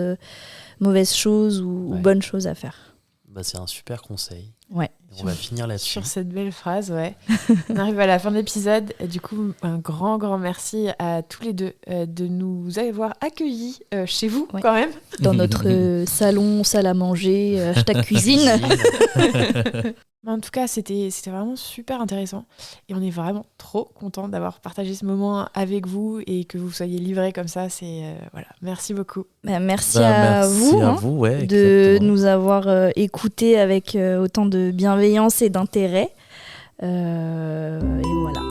choses ou bonnes choses à faire. Bah, c'est un super conseil. Ouais. On va finir là-dessus. Sur cette belle phrase, ouais. On arrive à la fin de l'épisode. Du coup, un grand merci à tous les deux de nous avoir accueillis chez vous, quand même. Dans notre salon, salle à manger, #cuisine. En tout cas, c'était vraiment super intéressant. Et on est vraiment trop contents d'avoir partagé ce moment avec vous et que vous soyez livrés comme ça. Voilà. Merci beaucoup. Merci à vous, de nous avoir écoutés avec autant de bienveillance et d'intérêt. Et voilà.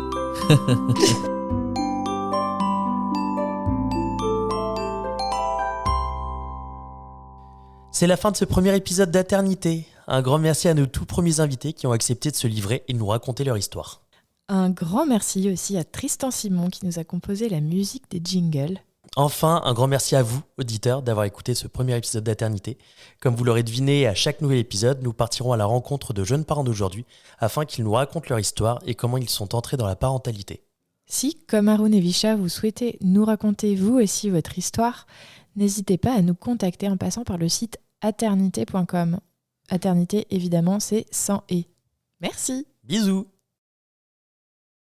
C'est la fin de ce premier épisode d'Aternité. Un grand merci à nos tout premiers invités qui ont accepté de se livrer et de nous raconter leur histoire. Un grand merci aussi à Tristan Simon qui nous a composé la musique des jingles. Enfin, un grand merci à vous, auditeurs, d'avoir écouté ce premier épisode d'Aternité. Comme vous l'aurez deviné, à chaque nouvel épisode, nous partirons à la rencontre de jeunes parents d'aujourd'hui afin qu'ils nous racontent leur histoire et comment ils sont entrés dans la parentalité. Si, comme Haroun et Visha, vous souhaitez nous raconter vous aussi votre histoire, n'hésitez pas à nous contacter en passant par le site aternité.com. Aternité, évidemment, c'est sans « et ». Merci. Bisous.